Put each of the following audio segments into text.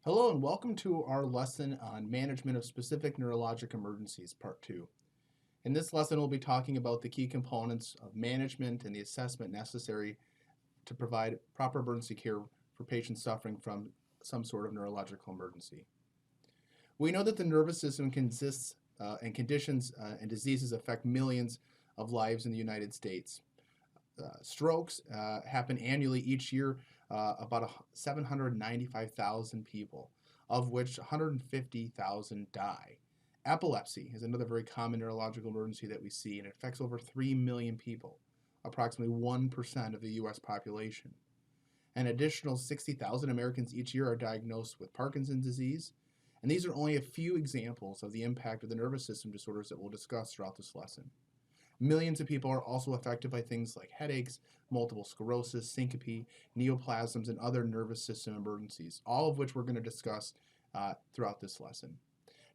Hello and welcome to our lesson on management of specific neurologic emergencies, part 2. In this lesson, we'll be talking about the key components of management and the assessment necessary to provide proper emergency care for patients suffering from some sort of neurological emergency. We know that the nervous system consists and conditions and diseases affect millions of lives in the United States. Strokes happen annually each year, about 795,000 people, of which 150,000 die. Epilepsy is another very common neurological emergency that we see, and it affects over 3 million people, approximately 1% of the US population. An additional 60,000 Americans each year are diagnosed with Parkinson's disease, and these are only a few examples of the impact of the nervous system disorders that we'll discuss throughout this lesson. Millions of people are also affected by things like headaches, multiple sclerosis, syncope, neoplasms, and other nervous system emergencies, all of which we're going to discuss throughout this lesson.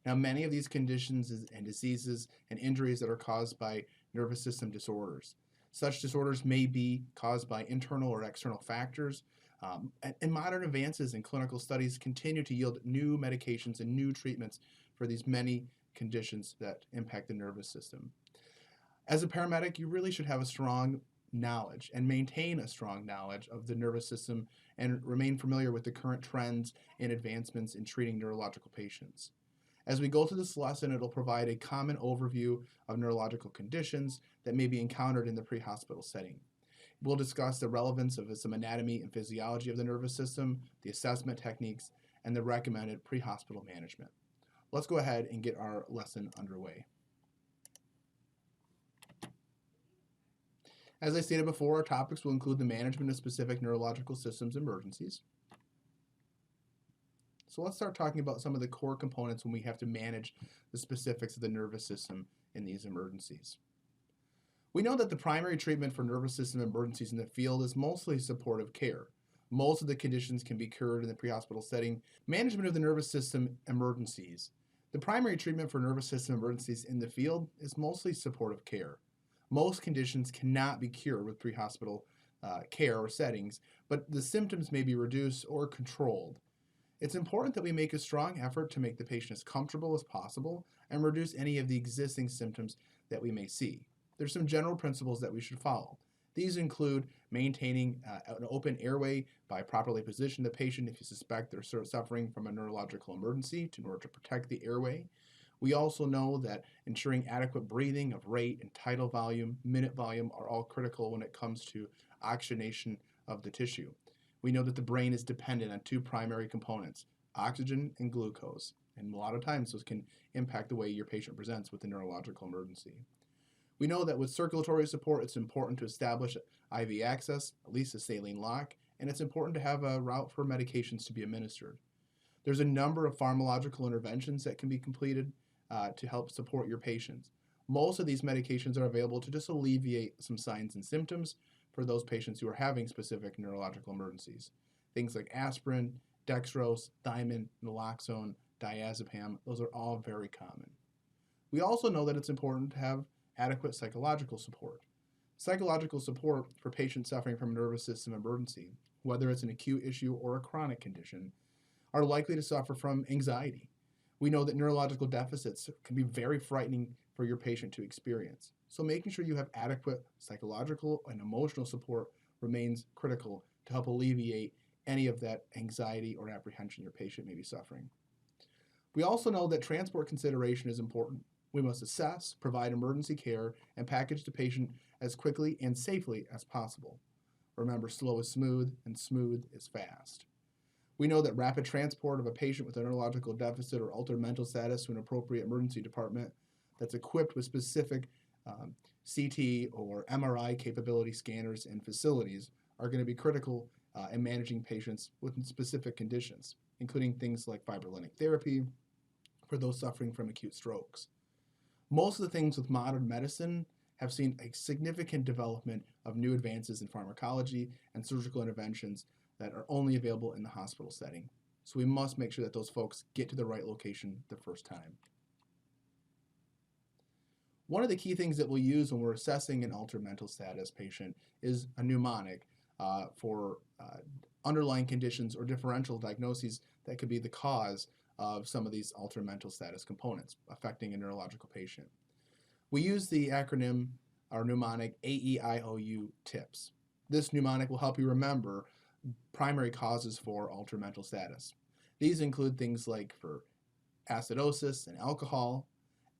Now, many of these conditions and diseases and injuries that are caused by nervous system disorders. Such disorders may be caused by internal or external factors, and modern advances in clinical studies continue to yield new medications and new treatments for these many conditions that impact the nervous system. As a paramedic, you really should have a strong knowledge and maintain a strong knowledge of the nervous system and remain familiar with the current trends and advancements in treating neurological patients. As we go through this lesson, it'll provide a common overview of neurological conditions that may be encountered in the pre-hospital setting. We'll discuss the relevance of some anatomy and physiology of the nervous system, the assessment techniques, and the recommended pre-hospital management. Let's go ahead and get our lesson underway. As I stated before, our topics will include the management of specific neurological systems emergencies. So let's start talking about some of the core components when we have to manage the specifics of the nervous system in these emergencies. We know that the primary treatment for nervous system emergencies in the field is mostly supportive care. Most of the conditions can be cured in the pre-hospital setting. Management of the nervous system emergencies. The primary treatment for nervous system emergencies in the field is mostly supportive care. Most conditions cannot be cured with pre-hospital care or settings, but the symptoms may be reduced or controlled. It's important that we make a strong effort to make the patient as comfortable as possible and reduce any of the existing symptoms that we may see. There's some general principles that we should follow. These include maintaining an open airway by properly positioning the patient if you suspect they're suffering from a neurological emergency in order to protect the airway. We also know that ensuring adequate breathing of rate and tidal volume, minute volume are all critical when it comes to oxygenation of the tissue. We know that the brain is dependent on two primary components, oxygen and glucose, and a lot of times those can impact the way your patient presents with a neurological emergency. We know that with circulatory support, it's important to establish IV access, at least a saline lock, and it's important to have a route for medications to be administered. There's a number of pharmacological interventions that can be completed to help support your patients. Most of these medications are available to just alleviate some signs and symptoms for those patients who are having specific neurological emergencies. Things like aspirin, dextrose, thiamine, naloxone, diazepam, those are all very common. We also know that it's important to have adequate psychological support. Psychological support for patients suffering from a nervous system emergency, whether it's an acute issue or a chronic condition, are likely to suffer from anxiety. We know that neurological deficits can be very frightening for your patient to experience. So making sure you have adequate psychological and emotional support remains critical to help alleviate any of that anxiety or apprehension your patient may be suffering. We also know that transport consideration is important. We must assess, provide emergency care, and package the patient as quickly and safely as possible. Remember, slow is smooth and smooth is fast. We know that rapid transport of a patient with a neurological deficit or altered mental status to an appropriate emergency department that's equipped with specific CT or MRI capability scanners and facilities are going to be critical in managing patients with specific conditions, including things like fibrinolytic therapy for those suffering from acute strokes. Most of the things with modern medicine have seen a significant development of new advances in pharmacology and surgical interventions that are only available in the hospital setting. So we must make sure that those folks get to the right location the first time. One of the key things that we'll use when we're assessing an altered mental status patient is a mnemonic for underlying conditions or differential diagnoses that could be the cause of some of these altered mental status components affecting a neurological patient. We use the acronym or mnemonic AEIOU TIPS. This mnemonic will help you remember primary causes for altered mental status. These include things like for acidosis and alcohol,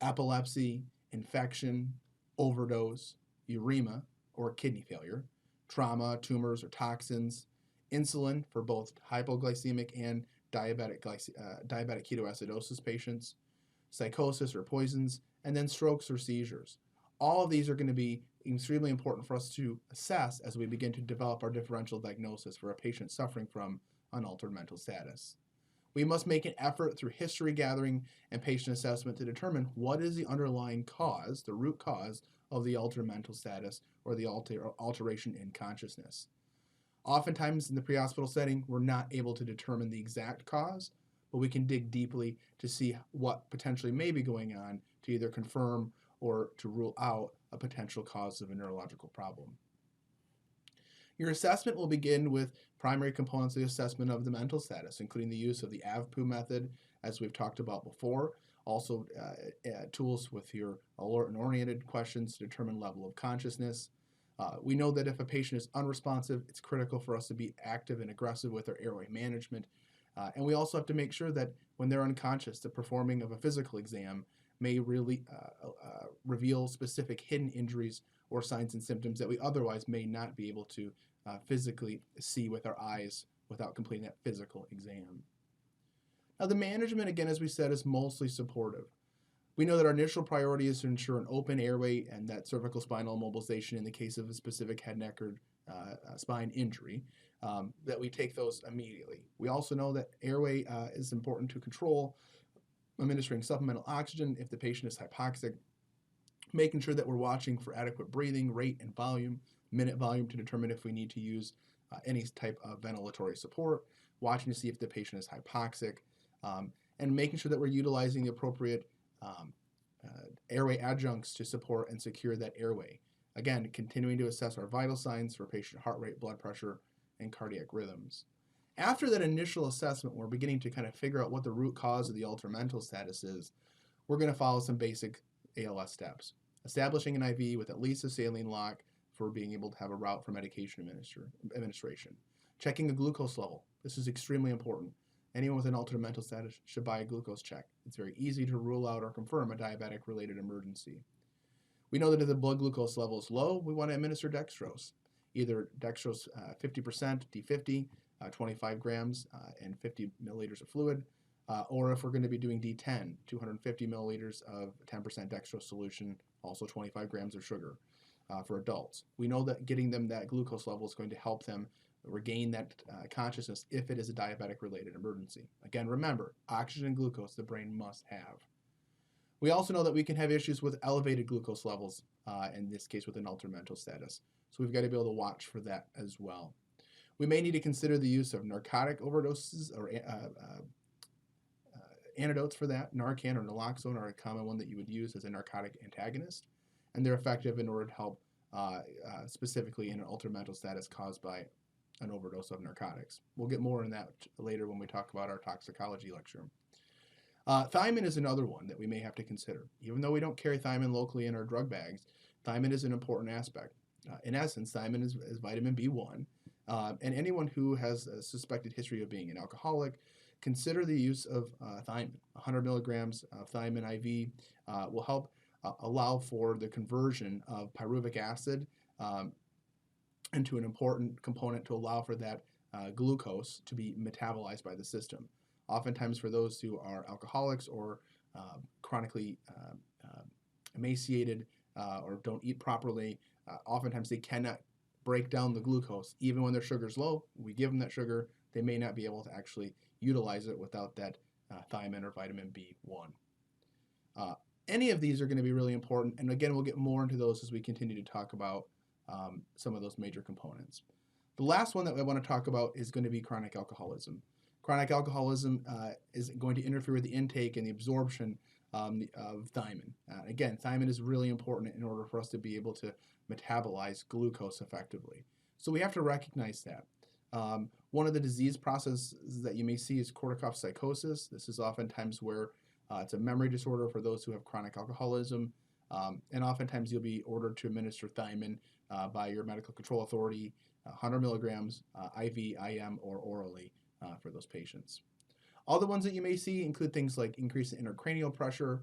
epilepsy, infection, overdose, uremia or kidney failure, trauma, tumors or toxins, insulin for both hypoglycemic and diabetic ketoacidosis patients, psychosis or poisons, and then strokes or seizures. All of these are going to be extremely important for us to assess as we begin to develop our differential diagnosis for a patient suffering from unaltered mental status. We must make an effort through history gathering and patient assessment to determine what is the underlying cause, the root cause of the altered mental status or the alteration in consciousness. Oftentimes in the pre-hospital setting, we're not able to determine the exact cause, but we can dig deeply to see what potentially may be going on to either confirm or to rule out a potential cause of a neurological problem. Your assessment will begin with primary components of the assessment of the mental status, including the use of the AVPU method, as we've talked about before. Also, tools with your alert and oriented questions to determine level of consciousness. We know that if a patient is unresponsive, it's critical for us to be active and aggressive with our airway management. And we also have to make sure that when they're unconscious, the performing of a physical exam may really reveal specific hidden injuries or signs and symptoms that we otherwise may not be able to physically see with our eyes without completing that physical exam. Now, the management, again, as we said, is mostly supportive. We know that our initial priority is to ensure an open airway and that cervical spinal immobilization in the case of a specific head, neck, or spine injury, that we take those immediately. We also know that airway is important to control, administering supplemental oxygen if the patient is hypoxic, making sure that we're watching for adequate breathing rate and volume, minute volume to determine if we need to use any type of ventilatory support, watching to see if the patient is hypoxic, and making sure that we're utilizing the appropriate airway adjuncts to support and secure that airway. Again, continuing to assess our vital signs for patient heart rate, blood pressure, and cardiac rhythms. After that initial assessment, we're beginning to kind of figure out what the root cause of the altered mental status is. We're going to follow some basic ALS steps. Establishing an IV with at least a saline lock for being able to have a route for medication administration. Checking a glucose level. This is extremely important. Anyone with an altered mental status should buy a glucose check. It's very easy to rule out or confirm a diabetic-related emergency. We know that if the blood glucose level is low, we want to administer dextrose. Either dextrose 50%, D50, 25 grams, and 50 milliliters of fluid, or if we're going to be doing D10, 250 milliliters of 10% dextrose solution, also 25 grams of sugar for adults. We know that getting them that glucose level is going to help them regain that consciousness if it is a diabetic-related emergency. Again, remember, oxygen and glucose the brain must have. We also know that we can have issues with elevated glucose levels, in this case with an altered mental status. So we've got to be able to watch for that as well. We may need to consider the use of narcotic overdoses or antidotes for that. Narcan or naloxone are a common one that you would use as a narcotic antagonist, and they're effective in order to help specifically in an altered mental status caused by an overdose of narcotics. We'll get more in that later when we talk about our toxicology lecture. Thiamine is another one that we may have to consider. Even though we don't carry thiamine locally in our drug bags, thiamine is an important aspect. In essence, thiamine is vitamin B1, and anyone who has a suspected history of being an alcoholic, consider the use of thiamine. 100 milligrams of thiamine IV will help allow for the conversion of pyruvic acid into an important component to allow for that glucose to be metabolized by the system. Oftentimes for those who are alcoholics or chronically emaciated or don't eat properly, oftentimes they cannot break down the glucose. Even when their sugar's low, we give them that sugar, they may not be able to actually utilize it without that thiamine or vitamin B1. Any of these are going to be really important, and again, we'll get more into those as we continue to talk about some of those major components. The last one that I want to talk about is going to be chronic alcoholism. Chronic alcoholism is going to interfere with the intake and the absorption of thiamine. Again, thiamine is really important in order for us to be able to metabolize glucose effectively. So we have to recognize that. One of the disease processes that you may see is corticopsychosis. This is oftentimes where it's a memory disorder for those who have chronic alcoholism, and oftentimes you'll be ordered to administer thiamine by your medical control authority, 100 milligrams, IV, IM, or orally for those patients. Other ones that you may see include things like increase in intracranial pressure.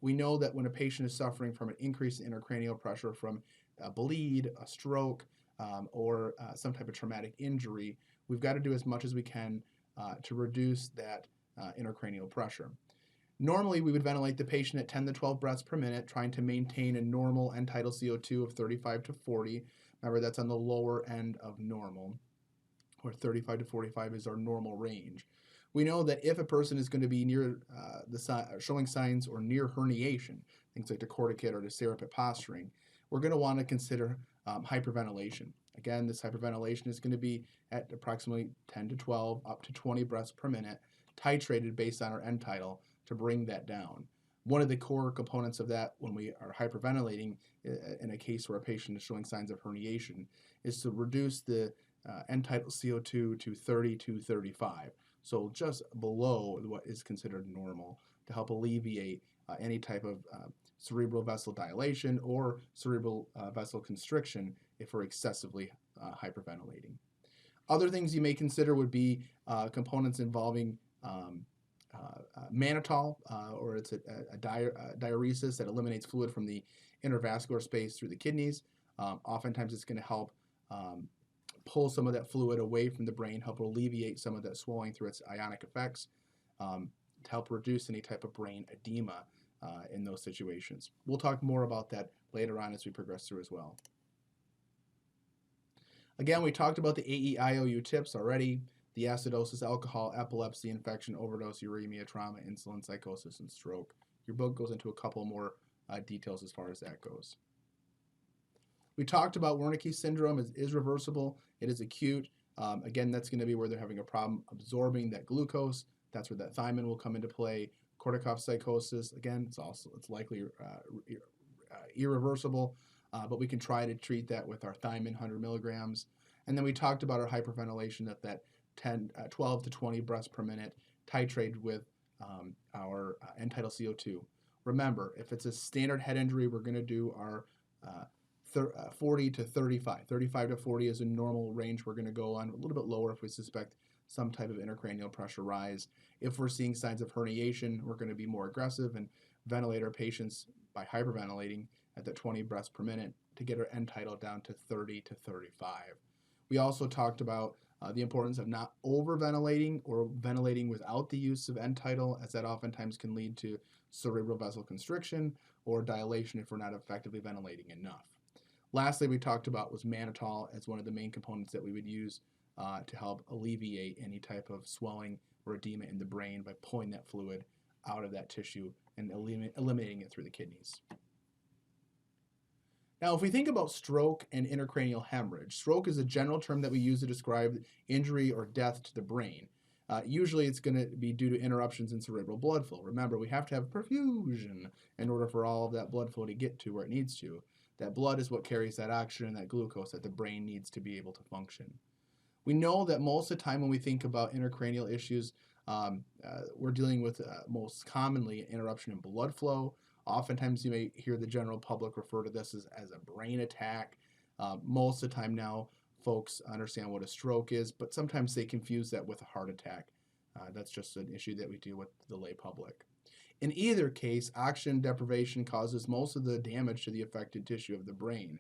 We know that when a patient is suffering from an increase in intracranial pressure from a bleed, a stroke, or some type of traumatic injury, we've got to do as much as we can to reduce that intracranial pressure. Normally, we would ventilate the patient at 10 to 12 breaths per minute, trying to maintain a normal end tidal CO2 of 35 to 40. Remember, that's on the lower end of normal, where 35 to 45 is our normal range. We know that if a person is going to be near showing signs or near herniation, things like decorticate or decerapate posturing, we're going to want to consider hyperventilation. Again, this hyperventilation is going to be at approximately 10 to 12, up to 20 breaths per minute, titrated based on our end tidal to bring that down. One of the core components of that when we are hyperventilating in a case where a patient is showing signs of herniation is to reduce the end tidal CO2 to 30 to 35. So just below what is considered normal to help alleviate any type of cerebral vessel dilation or cerebral vessel constriction if we're excessively hyperventilating. Other things you may consider would be components involving mannitol, or it's a diuresis that eliminates fluid from the intravascular space through the kidneys. Oftentimes it's going to help pull some of that fluid away from the brain, help alleviate some of that swelling through its ionic effects, to help reduce any type of brain edema in those situations. We'll talk more about that later on as we progress through as well. Again, we talked about the AEIOU tips already: the acidosis, alcohol, epilepsy, infection, overdose, uremia, trauma, insulin, psychosis, and stroke. Your book goes into a couple more details as far as that goes. We talked about Wernicke syndrome is reversible. It is acute. Again, that's going to be where they're having a problem absorbing that glucose. That's where that thiamine will come into play. Corticopsychosis, again, it's likely irreversible, but we can try to treat that with our thiamine 100 milligrams. And then we talked about our hyperventilation at that 12 to 20 breaths per minute, titrated with our end tidal CO2. Remember, if it's a standard head injury, we're going to do our 40 to 35. 35 to 40 is a normal range we're going to go on, a little bit lower if we suspect some type of intracranial pressure rise. If we're seeing signs of herniation, we're going to be more aggressive and ventilate our patients by hyperventilating at the 20 breaths per minute to get our end tidal down to 30 to 35. We also talked about the importance of not overventilating or ventilating without the use of end tidal, as that oftentimes can lead to cerebral vessel constriction or dilation if we're not effectively ventilating enough. Lastly, we talked about was mannitol as one of the main components that we would use to help alleviate any type of swelling or edema in the brain by pulling that fluid out of that tissue and eliminating it through the kidneys. Now, if we think about stroke and intracranial hemorrhage, stroke is a general term that we use to describe injury or death to the brain. Usually it's going to be due to interruptions in cerebral blood flow. Remember, we have to have perfusion in order for all of that blood flow to get to where it needs to. That blood is what carries that oxygen and that glucose that the brain needs to be able to function. We know that most of the time when we think about intracranial issues, we're dealing with most commonly an interruption in blood flow. Oftentimes you may hear the general public refer to this as a brain attack. Most of the time now, folks understand what a stroke is, but sometimes they confuse that with a heart attack. That's just an issue that we deal with the lay public. In either case, oxygen deprivation causes most of the damage to the affected tissue of the brain,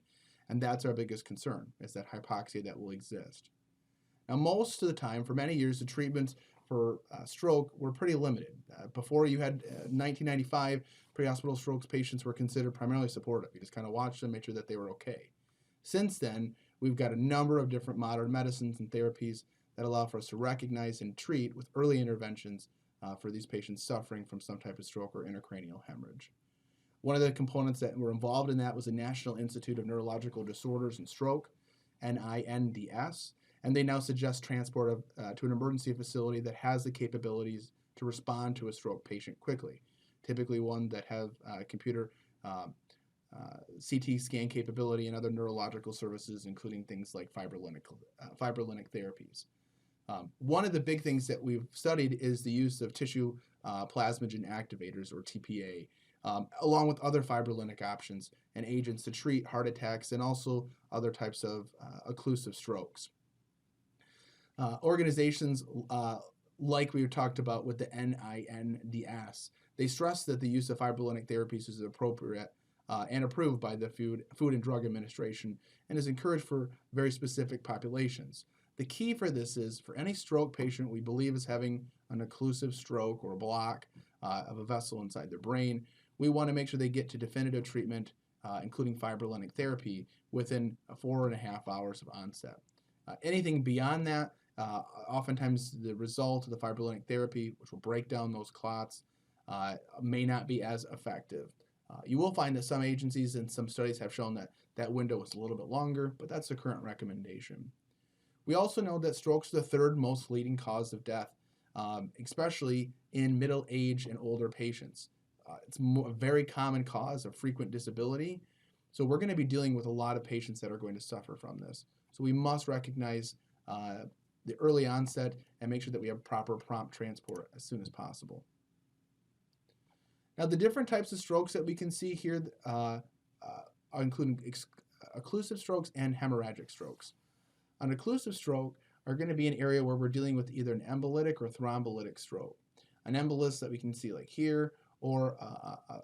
and that's our biggest concern, is that hypoxia that will exist. Now, most of the time, for many years, the treatments for stroke were pretty limited. Before you had 1995, pre-hospital strokes patients were considered primarily supportive. You just kind of watched them, made sure that they were okay. Since then, we've got a number of different modern medicines and therapies that allow for us to recognize and treat with early interventions for these patients suffering from some type of stroke or intracranial hemorrhage. One of the components that were involved in that was the National Institute of Neurological Disorders and Stroke, NINDS, and they now suggest transport to an emergency facility that has the capabilities to respond to a stroke patient quickly, typically one that have computer CT scan capability and other neurological services, including things like fibrinolytic therapies. One of the big things that we've studied is the use of tissue plasminogen activators, or TPA, along with other fibrinolytic options and agents to treat heart attacks and also other types of occlusive strokes. Organizations like we talked about with the NINDS, they stress that the use of fibrinolytic therapies is appropriate and approved by the Food and Drug Administration and is encouraged for very specific populations. The key for this is for any stroke patient we believe is having an occlusive stroke or a block of a vessel inside their brain, we want to make sure they get to definitive treatment, including fibrinolytic therapy, within 4.5 hours of onset. Anything beyond that, oftentimes the result of the fibrinolytic therapy, which will break down those clots, may not be as effective. You will find that some agencies and some studies have shown that that window is a little bit longer, but that's the current recommendation. We also know that strokes are the third most leading cause of death, especially in middle age and older patients. It's a very common cause of frequent disability. So we're going to be dealing with a lot of patients that are going to suffer from this. So we must recognize the early onset and make sure that we have proper prompt transport as soon as possible. Now, the different types of strokes that we can see here are including occlusive strokes and hemorrhagic strokes. An occlusive stroke are going to be an area where we're dealing with either an embolytic or thrombolytic stroke. An embolus that we can see like here, or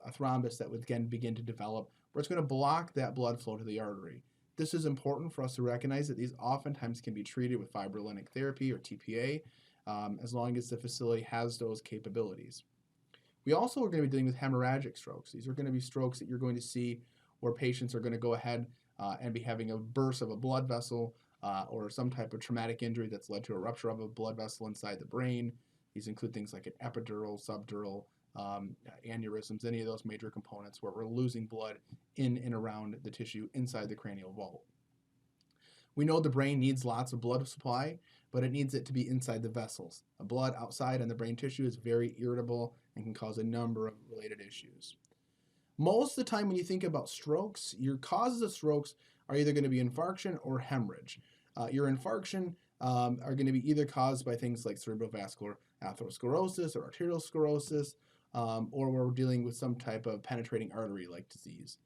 a thrombus that would again begin to develop, where it's going to block that blood flow to the artery. This is important for us to recognize that these oftentimes can be treated with fibrinolytic therapy or TPA, as long as the facility has those capabilities. We also are going to be dealing with hemorrhagic strokes. These are going to be strokes that you're going to see where patients are going to go ahead and be having a burst of a blood vessel or some type of traumatic injury that's led to a rupture of a blood vessel inside the brain. These include things like an epidural, subdural, aneurysms, any of those major components where we're losing blood in and around the tissue inside the cranial vault. We know the brain needs lots of blood supply, but it needs it to be inside the vessels. A blood outside on the brain tissue is very irritable and can cause a number of related issues. Most of the time when you think about strokes, your causes of strokes are either going to be infarction or hemorrhage. Your infarction are going to be either caused by things like cerebrovascular atherosclerosis or arterial sclerosis, or we're dealing with some type of penetrating artery-like disease.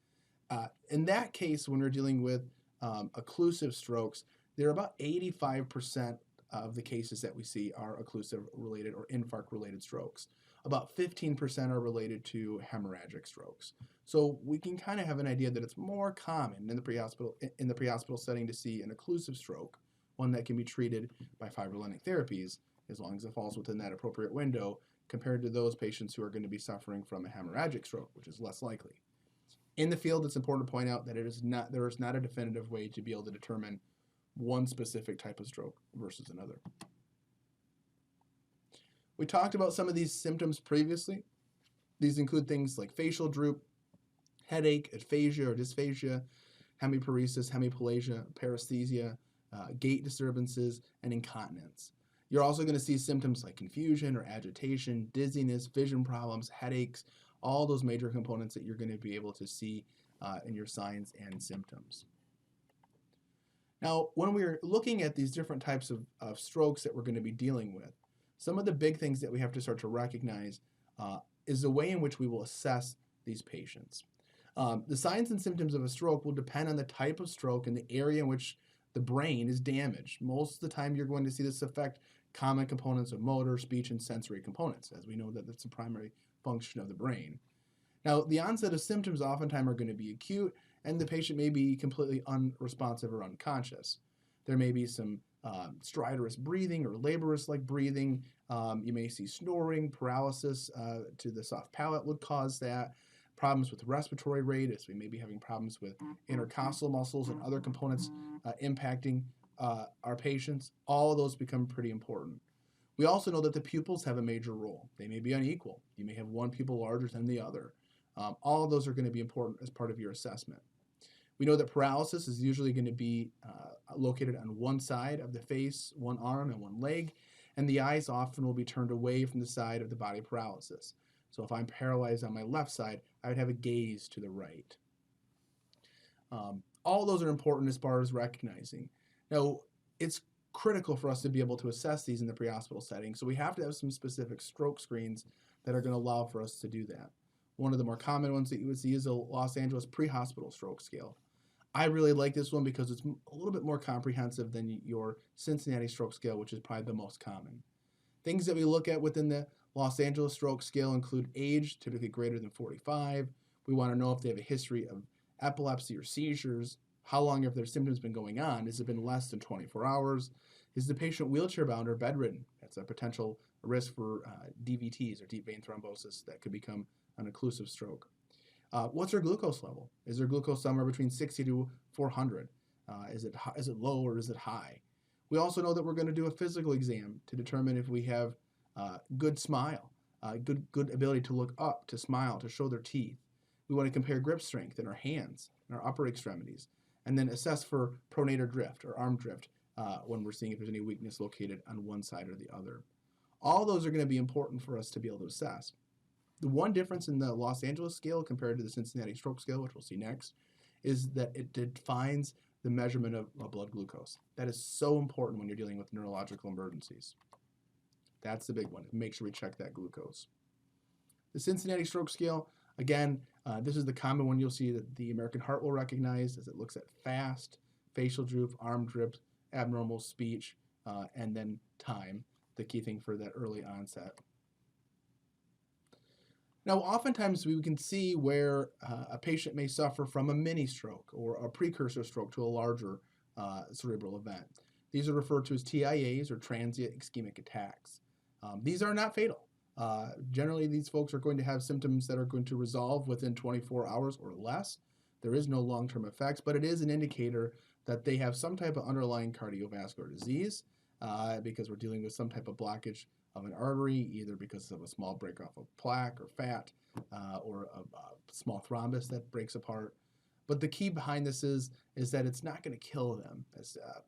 In that case, when we're dealing with occlusive strokes, they're about 85% of the cases that we see are occlusive-related or infarct-related strokes. About 15% are related to hemorrhagic strokes. So we can kind of have an idea that it's more common in the pre-hospital setting to see an occlusive stroke, one that can be treated by fibrinolytic therapies, as long as it falls within that appropriate window, compared to those patients who are going to be suffering from a hemorrhagic stroke, which is less likely. In the field, it's important to point out that there is not a definitive way to be able to determine one specific type of stroke versus another. We talked about some of these symptoms previously. These include things like facial droop, headache, aphasia or dysphagia, hemiparesis, hemiplasia, paresthesia, gait disturbances, and incontinence. You're also going to see symptoms like confusion or agitation, dizziness, vision problems, headaches, all those major components that you're going to be able to see in your signs and symptoms. Now, when we're looking at these different types of strokes that we're going to be dealing with, some of the big things that we have to start to recognize is the way in which we will assess these patients. The signs and symptoms of a stroke will depend on the type of stroke and the area in which the brain is damaged. Most of the time you're going to see this affect common components of motor, speech, and sensory components, as we know that that's the primary function of the brain. Now, the onset of symptoms oftentimes are going to be acute, and the patient may be completely unresponsive or unconscious. There may be some stridorous breathing or laborious-like breathing. You may see snoring, paralysis to the soft palate would cause that. Problems with respiratory rate, as we may be having problems with intercostal muscles and other components impacting our patients. All of those become pretty important. We also know that the pupils have a major role. They may be unequal. You may have one pupil larger than the other. All of those are going to be important as part of your assessment. We know that paralysis is usually going to be located on one side of the face, one arm, and one leg, and the eyes often will be turned away from the side of the body paralysis. So if I'm paralyzed on my left side, I would have a gaze to the right. All those are important as far as recognizing. Now, it's critical for us to be able to assess these in the pre-hospital setting, so we have to have some specific stroke screens that are going to allow for us to do that. One of the more common ones that you would see is a Los Angeles pre-hospital stroke scale. I really like this one because it's a little bit more comprehensive than your Cincinnati stroke scale, which is probably the most common. Things that we look at within the Los Angeles stroke scale include age, typically greater than 45. We want to know if they have a history of epilepsy or seizures. How long have their symptoms been going on? Has it been less than 24 hours? Is the patient wheelchair bound or bedridden? That's a potential risk for DVTs or deep vein thrombosis that could become an occlusive stroke. What's their glucose level? Is their glucose somewhere between 60 to 400? Is it low or is it high? We also know that we're going to do a physical exam to determine if we have good smile, good ability to look up, to smile, to show their teeth. We want to compare grip strength in our hands and our upper extremities, and then assess for pronator drift or arm drift when we're seeing if there's any weakness located on one side or the other. All those are going to be important for us to be able to assess. The one difference in the Los Angeles scale compared to the Cincinnati stroke scale, which we'll see next, is that it defines the measurement of blood glucose. That is so important when you're dealing with neurological emergencies. That's the big one. Make sure we check that glucose. The Cincinnati stroke scale, again, this is the common one you'll see that the American Heart will recognize as it looks at fast, facial droop, arm drip, abnormal speech, and then time, the key thing for that early onset. Now, oftentimes we can see where a patient may suffer from a mini stroke or a precursor stroke to a larger cerebral event. These are referred to as TIAs or transient ischemic attacks. These are not fatal. Generally, these folks are going to have symptoms that are going to resolve within 24 hours or less. There is no long-term effects, but it is an indicator that they have some type of underlying cardiovascular disease because we're dealing with some type of blockage of an artery, either because of a small break off of plaque or fat or a small thrombus that breaks apart. But the key behind this is that it's not going to kill them,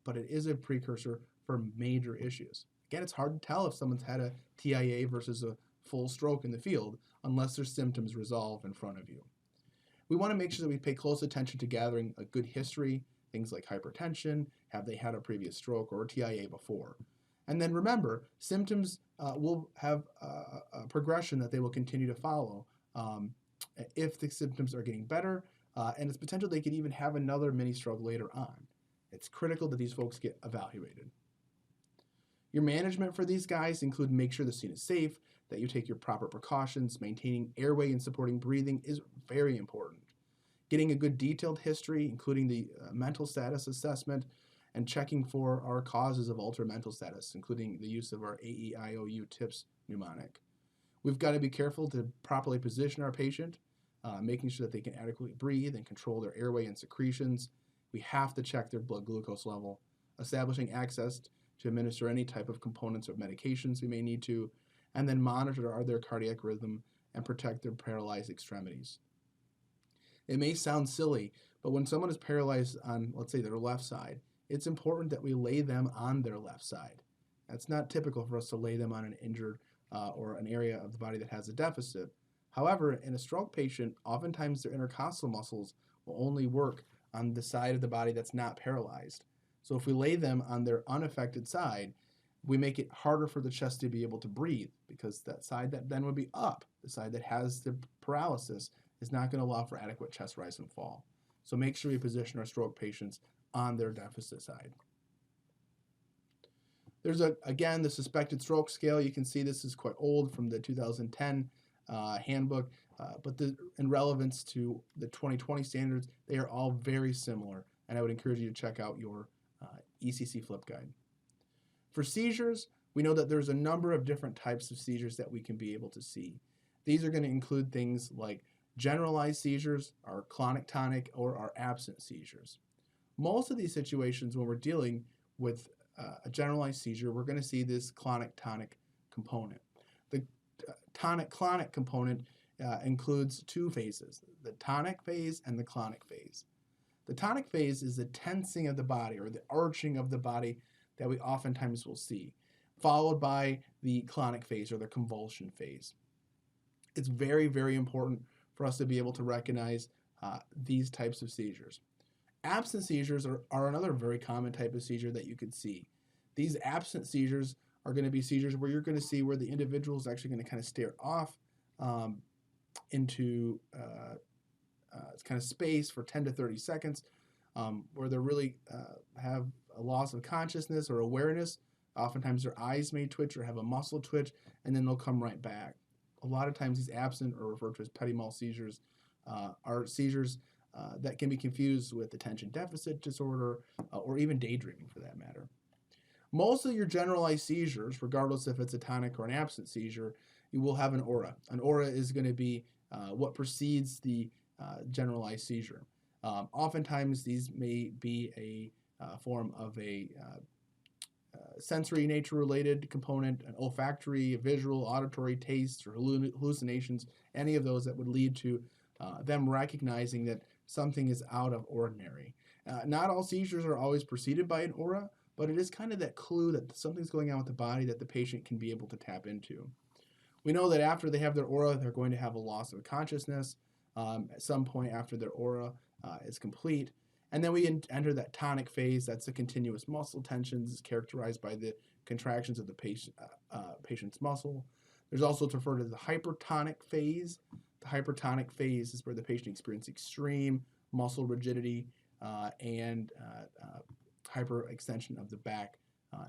but it is a precursor for major issues. Again, it's hard to tell if someone's had a TIA versus a full stroke in the field unless their symptoms resolve in front of you. We want to make sure that we pay close attention to gathering a good history, things like hypertension, have they had a previous stroke or a TIA before. And then remember, symptoms will have a progression that they will continue to follow if the symptoms are getting better, and it's potential they could even have another mini stroke later on. It's critical that these folks get evaluated. Your management for these guys include make sure the scene is safe, that you take your proper precautions. Maintaining airway and supporting breathing is very important. Getting a good detailed history, including the mental status assessment, and checking for our causes of altered mental status, including the use of our AEIOU TIPS mnemonic. We've got to be careful to properly position our patient, making sure that they can adequately breathe and control their airway and secretions. We have to check their blood glucose level, establishing access to administer any type of components or medications we may need to, and then monitor their cardiac rhythm and protect their paralyzed extremities. It may sound silly, but when someone is paralyzed on, let's say, their left side, it's important that we lay them on their left side. That's not typical for us to lay them on an injured or an area of the body that has a deficit. However, in a stroke patient, oftentimes their intercostal muscles will only work on the side of the body that's not paralyzed. So if we lay them on their unaffected side, we make it harder for the chest to be able to breathe because that side that then would be up, the side that has the paralysis, is not going to allow for adequate chest rise and fall. So make sure we position our stroke patients on their deficit side. There's again the suspected stroke scale. You can see this is quite old from the 2010 handbook, but in relevance to the 2020 standards, they are all very similar, and I would encourage you to check out your ECC flip guide. For seizures, we know that there's a number of different types of seizures that we can be able to see. These are going to include things like generalized seizures, our clonic-tonic, or our absent seizures. Most of these situations when we're dealing with a generalized seizure, we're going to see this clonic-tonic component. The tonic-clonic component includes two phases, the tonic phase and the clonic phase. The tonic phase is the tensing of the body or the arching of the body that we oftentimes will see, followed by the clonic phase or the convulsion phase. It's very, very important for us to be able to recognize these types of seizures. Absent seizures are another very common type of seizure that you could see. These absent seizures are going to be seizures where you're going to see where the individual is actually going to kind of stare off um, into kind of space for 10 to 30 seconds, where they really have a loss of consciousness or awareness. Oftentimes their eyes may twitch or have a muscle twitch, and then they'll come right back. A lot of times these absent, or referred to as petit mal seizures, are seizures that can be confused with attention deficit disorder or even daydreaming for that matter. Most of your generalized seizures, regardless if it's a tonic or an absent seizure, you will have an aura. An aura is going to be what precedes the generalized seizure. Oftentimes, these may be a form of a sensory nature related component, an olfactory, visual, auditory, taste, or hallucinations, any of those that would lead to them recognizing that something is out of ordinary. Not all seizures are always preceded by an aura, but it is kind of that clue that something's going on with the body that the patient can be able to tap into. We know that after they have their aura, they're going to have a loss of consciousness at some point after their aura is complete. And then we enter that tonic phase. That's the continuous muscle tensions characterized by the contractions of the patient's muscle. There's also what's referred to as the hypertonic phase. The hypertonic phase is where the patient experiences extreme muscle rigidity and hyperextension of the back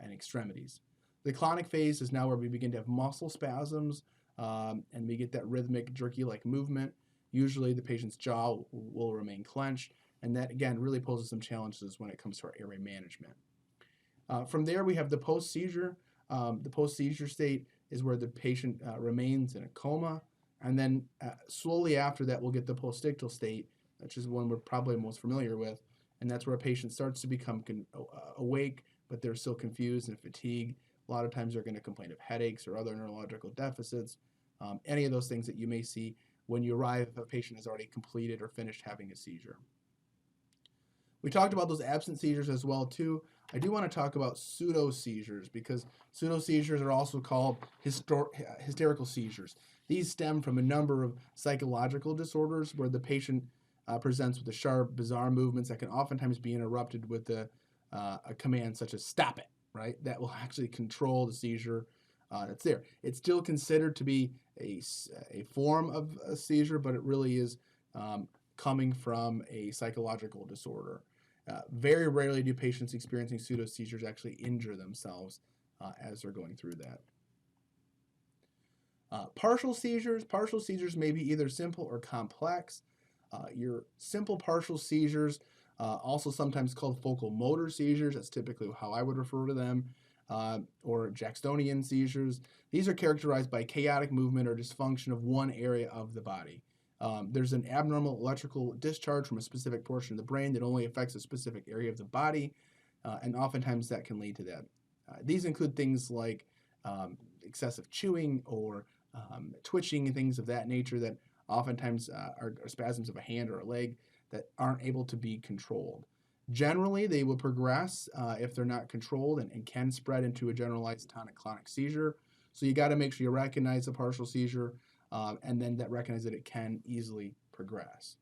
and extremities. The clonic phase is now where we begin to have muscle spasms and we get that rhythmic, jerky-like movement. Usually the patient's jaw will remain clenched, and that, again, really poses some challenges when it comes to our airway management. From there, we have the post-seizure. The post-seizure state is where the patient remains in a coma, and then slowly after that, we'll get the postictal state, which is one we're probably most familiar with, and that's where a patient starts to become awake, but they're still confused and fatigued. A lot of times they're going to complain of headaches or other neurological deficits, any of those things that you may see when you arrive if a patient has already completed or finished having a seizure. We talked about those absent seizures as well too. I do want to talk about pseudo-seizures because pseudo-seizures are also called hysterical seizures. These stem from a number of psychological disorders where the patient presents with the sharp, bizarre movements that can oftentimes be interrupted with a command such as "stop it," right? That will actually control the seizure that's there. It's still considered to be a form of a seizure, but it really is coming from a psychological disorder. Very rarely do patients experiencing pseudo-seizures actually injure themselves as they're going through that. Partial seizures may be either simple or complex. Your simple partial seizures, also sometimes called focal motor seizures, that's typically how I would refer to them, or Jacksonian seizures. These are characterized by chaotic movement or dysfunction of one area of the body. There's an abnormal electrical discharge from a specific portion of the brain that only affects a specific area of the body, and oftentimes that can lead to that. These include things like excessive chewing or twitching and things of that nature that oftentimes are spasms of a hand or a leg that aren't able to be controlled. Generally, they will progress if they're not controlled and can spread into a generalized tonic-clonic seizure. So you got to make sure you recognize the partial seizure and then recognize that it can easily progress.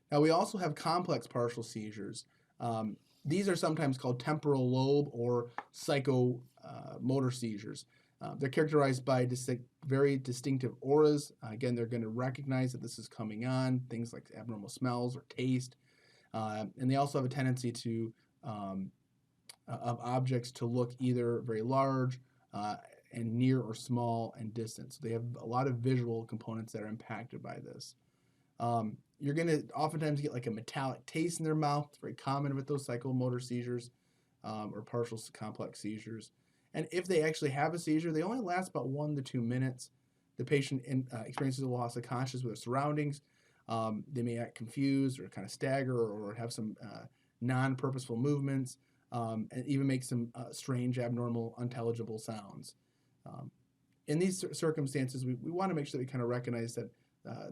Now, we also have complex partial seizures. These are sometimes called temporal lobe or psychomotor seizures. They're characterized by very distinctive auras. Again, they're going to recognize that this is coming on, things like abnormal smells or taste. And they also have a tendency to of objects to look either very large and near or small and distant. So they have a lot of visual components that are impacted by this. You're going to oftentimes get like a metallic taste in their mouth. It's very common with those psychomotor seizures or partial complex seizures. And if they actually have a seizure, they only last about 1 to 2 minutes. The patient experiences a loss of consciousness with their surroundings. They may act confused or kind of stagger or have some non-purposeful movements and even make some strange, abnormal, unintelligible sounds. In these circumstances, we want to make sure that we kind of recognize that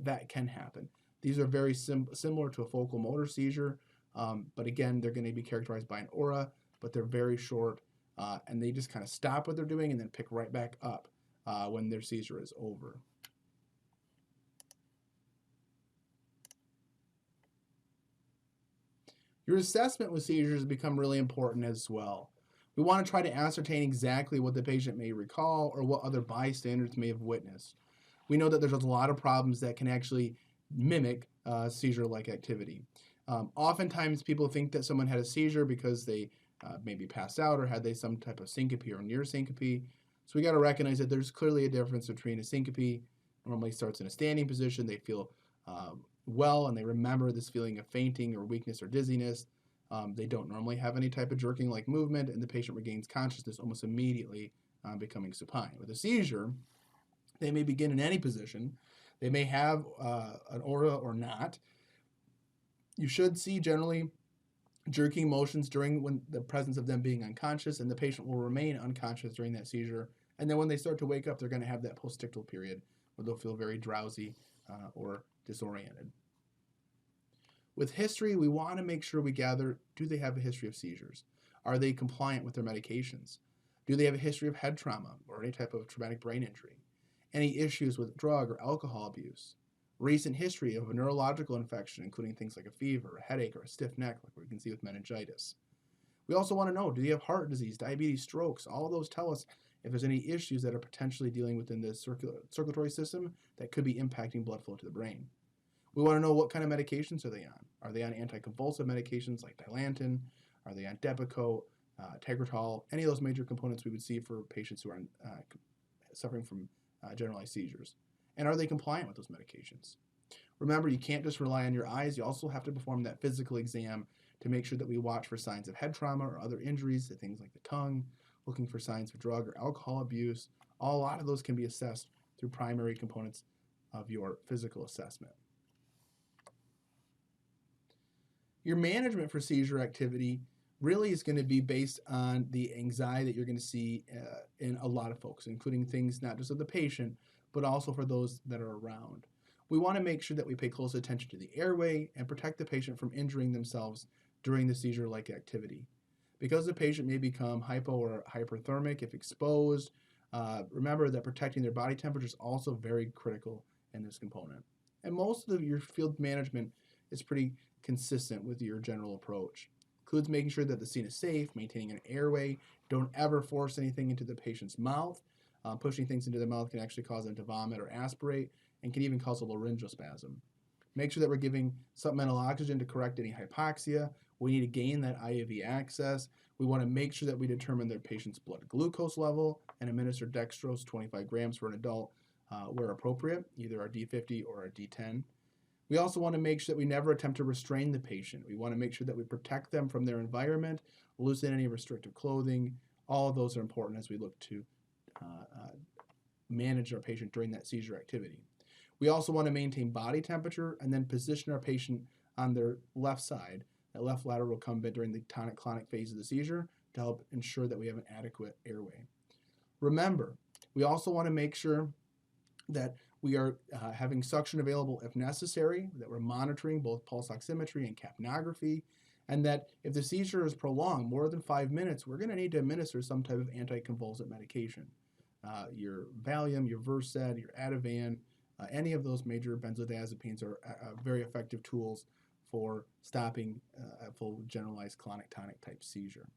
that can happen. These are very similar to a focal motor seizure, but again, they're going to be characterized by an aura, but they're very short, and they just kind of stop what they're doing and then pick right back up when their seizure is over. Your assessment with seizures has become really important as well. We want to try to ascertain exactly what the patient may recall or what other bystanders may have witnessed. We know that there's a lot of problems that can actually mimic seizure-like activity. Oftentimes, people think that someone had a seizure because they maybe passed out or had they some type of syncope or near syncope. So we got to recognize that there's clearly a difference between a syncope normally starts in a standing position. They feel well and they remember this feeling of fainting or weakness or dizziness. They don't normally have any type of jerking like movement, and the patient regains consciousness almost immediately, becoming supine. With a seizure, they may begin in any position. They may have an aura or not. You should see generally jerking motions during when the presence of them being unconscious, and the patient will remain unconscious during that seizure. And then when they start to wake up, they're going to have that postictal period where they'll feel very drowsy or disoriented. With history, we want to make sure we gather, do they have a history of seizures? Are they compliant with their medications? Do they have a history of head trauma or any type of traumatic brain injury? Any issues with drug or alcohol abuse? Recent history of a neurological infection, including things like a fever, a headache, or a stiff neck, like we can see with meningitis. We also want to know, do they have heart disease, diabetes, strokes? All of those tell us if there's any issues that are potentially dealing within the circulatory system that could be impacting blood flow to the brain. We want to know what kind of medications are they on. Are they on anticonvulsive medications like Dilantin? Are they on Depakote, Tegretol, any of those major components we would see for patients who are suffering from generalized seizures? And are they compliant with those medications? Remember, you can't just rely on your eyes. You also have to perform that physical exam to make sure that we watch for signs of head trauma or other injuries to things like the tongue, looking for signs of drug or alcohol abuse. A lot of those can be assessed through primary components of your physical assessment. Your management for seizure activity really is going to be based on the anxiety that you're going to see in a lot of folks, including things not just of the patient, but also for those that are around. We want to make sure that we pay close attention to the airway and protect the patient from injuring themselves during the seizure-like activity. Because the patient may become hypo or hyperthermic if exposed, remember that protecting their body temperature is also very critical in this component. And most of your field management is pretty consistent with your general approach. Includes making sure that the scene is safe, maintaining an airway, don't ever force anything into the patient's mouth. Pushing things into the mouth can actually cause them to vomit or aspirate and can even cause a laryngospasm. Make sure that we're giving supplemental oxygen to correct any hypoxia. We need to gain that IV access. We want to make sure that we determine their patient's blood glucose level and administer dextrose 25 grams for an adult where appropriate, either our D50 or our D10. We also want to make sure that we never attempt to restrain the patient. We want to make sure that we protect them from their environment, loosen any restrictive clothing. All of those are important as we look to manage our patient during that seizure activity. We also want to maintain body temperature and then position our patient on their left side, that left lateral recumbent during the tonic-clonic phase of the seizure to help ensure that we have an adequate airway. Remember, we also want to make sure that we are having suction available if necessary, that we're monitoring both pulse oximetry and capnography, and that if the seizure is prolonged more than 5 minutes, we're going to need to administer some type of anticonvulsant medication. Your Valium, your Versed, your Ativan, any of those major benzodiazepines are very effective tools for stopping a full generalized clonic-tonic type seizure.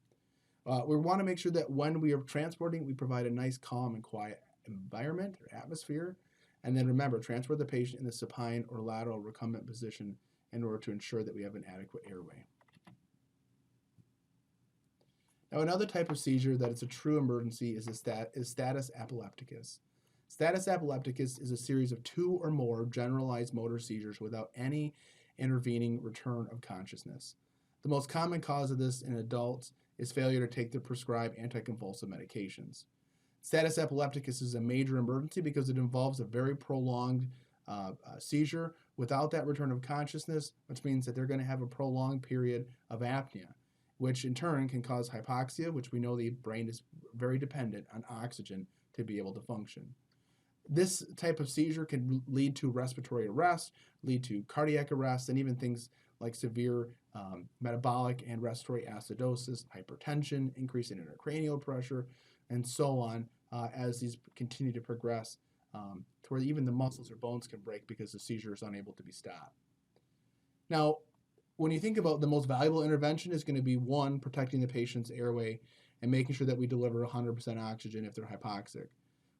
We want to make sure that when we are transporting, we provide a nice, calm, and quiet environment or atmosphere. And then remember, transport the patient in the supine or lateral recumbent position in order to ensure that we have an adequate airway. Now, another type of seizure that is a true emergency is status epilepticus. Status epilepticus is a series of 2 or more generalized motor seizures without any intervening return of consciousness. The most common cause of this in adults is failure to take the prescribed anticonvulsive medications. Status epilepticus is a major emergency because it involves a very prolonged seizure without that return of consciousness, which means that they're going to have a prolonged period of apnea, which in turn can cause hypoxia, which we know the brain is very dependent on oxygen to be able to function. This type of seizure can lead to respiratory arrest, lead to cardiac arrest, and even things like severe metabolic and respiratory acidosis, hypertension, increase in intracranial pressure, and so on as these continue to progress to where even the muscles or bones can break because the seizure is unable to be stopped. Now, when you think about the most valuable intervention is going to be one, protecting the patient's airway and making sure that we deliver 100% oxygen if they're hypoxic.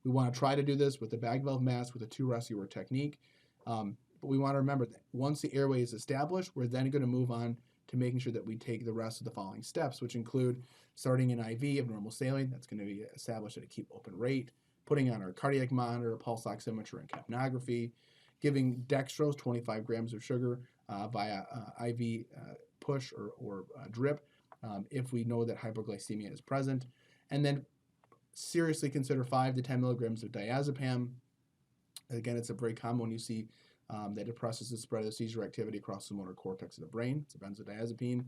We want to try to do this with the bag valve mask with a 2 rescuer technique. But we want to remember that once the airway is established, we're then going to move on to making sure that we take the rest of the following steps, which include starting an IV of normal saline. That's going to be established at a keep open rate, putting on our cardiac monitor, pulse oximeter, and capnography, giving dextrose, 25 grams of sugar via IV push or drip if we know that hypoglycemia is present, and then seriously consider 5 to 10 milligrams of diazepam. Again, it's a very common one you see that depresses the spread of the seizure activity across the motor cortex of the brain. It's a benzodiazepine.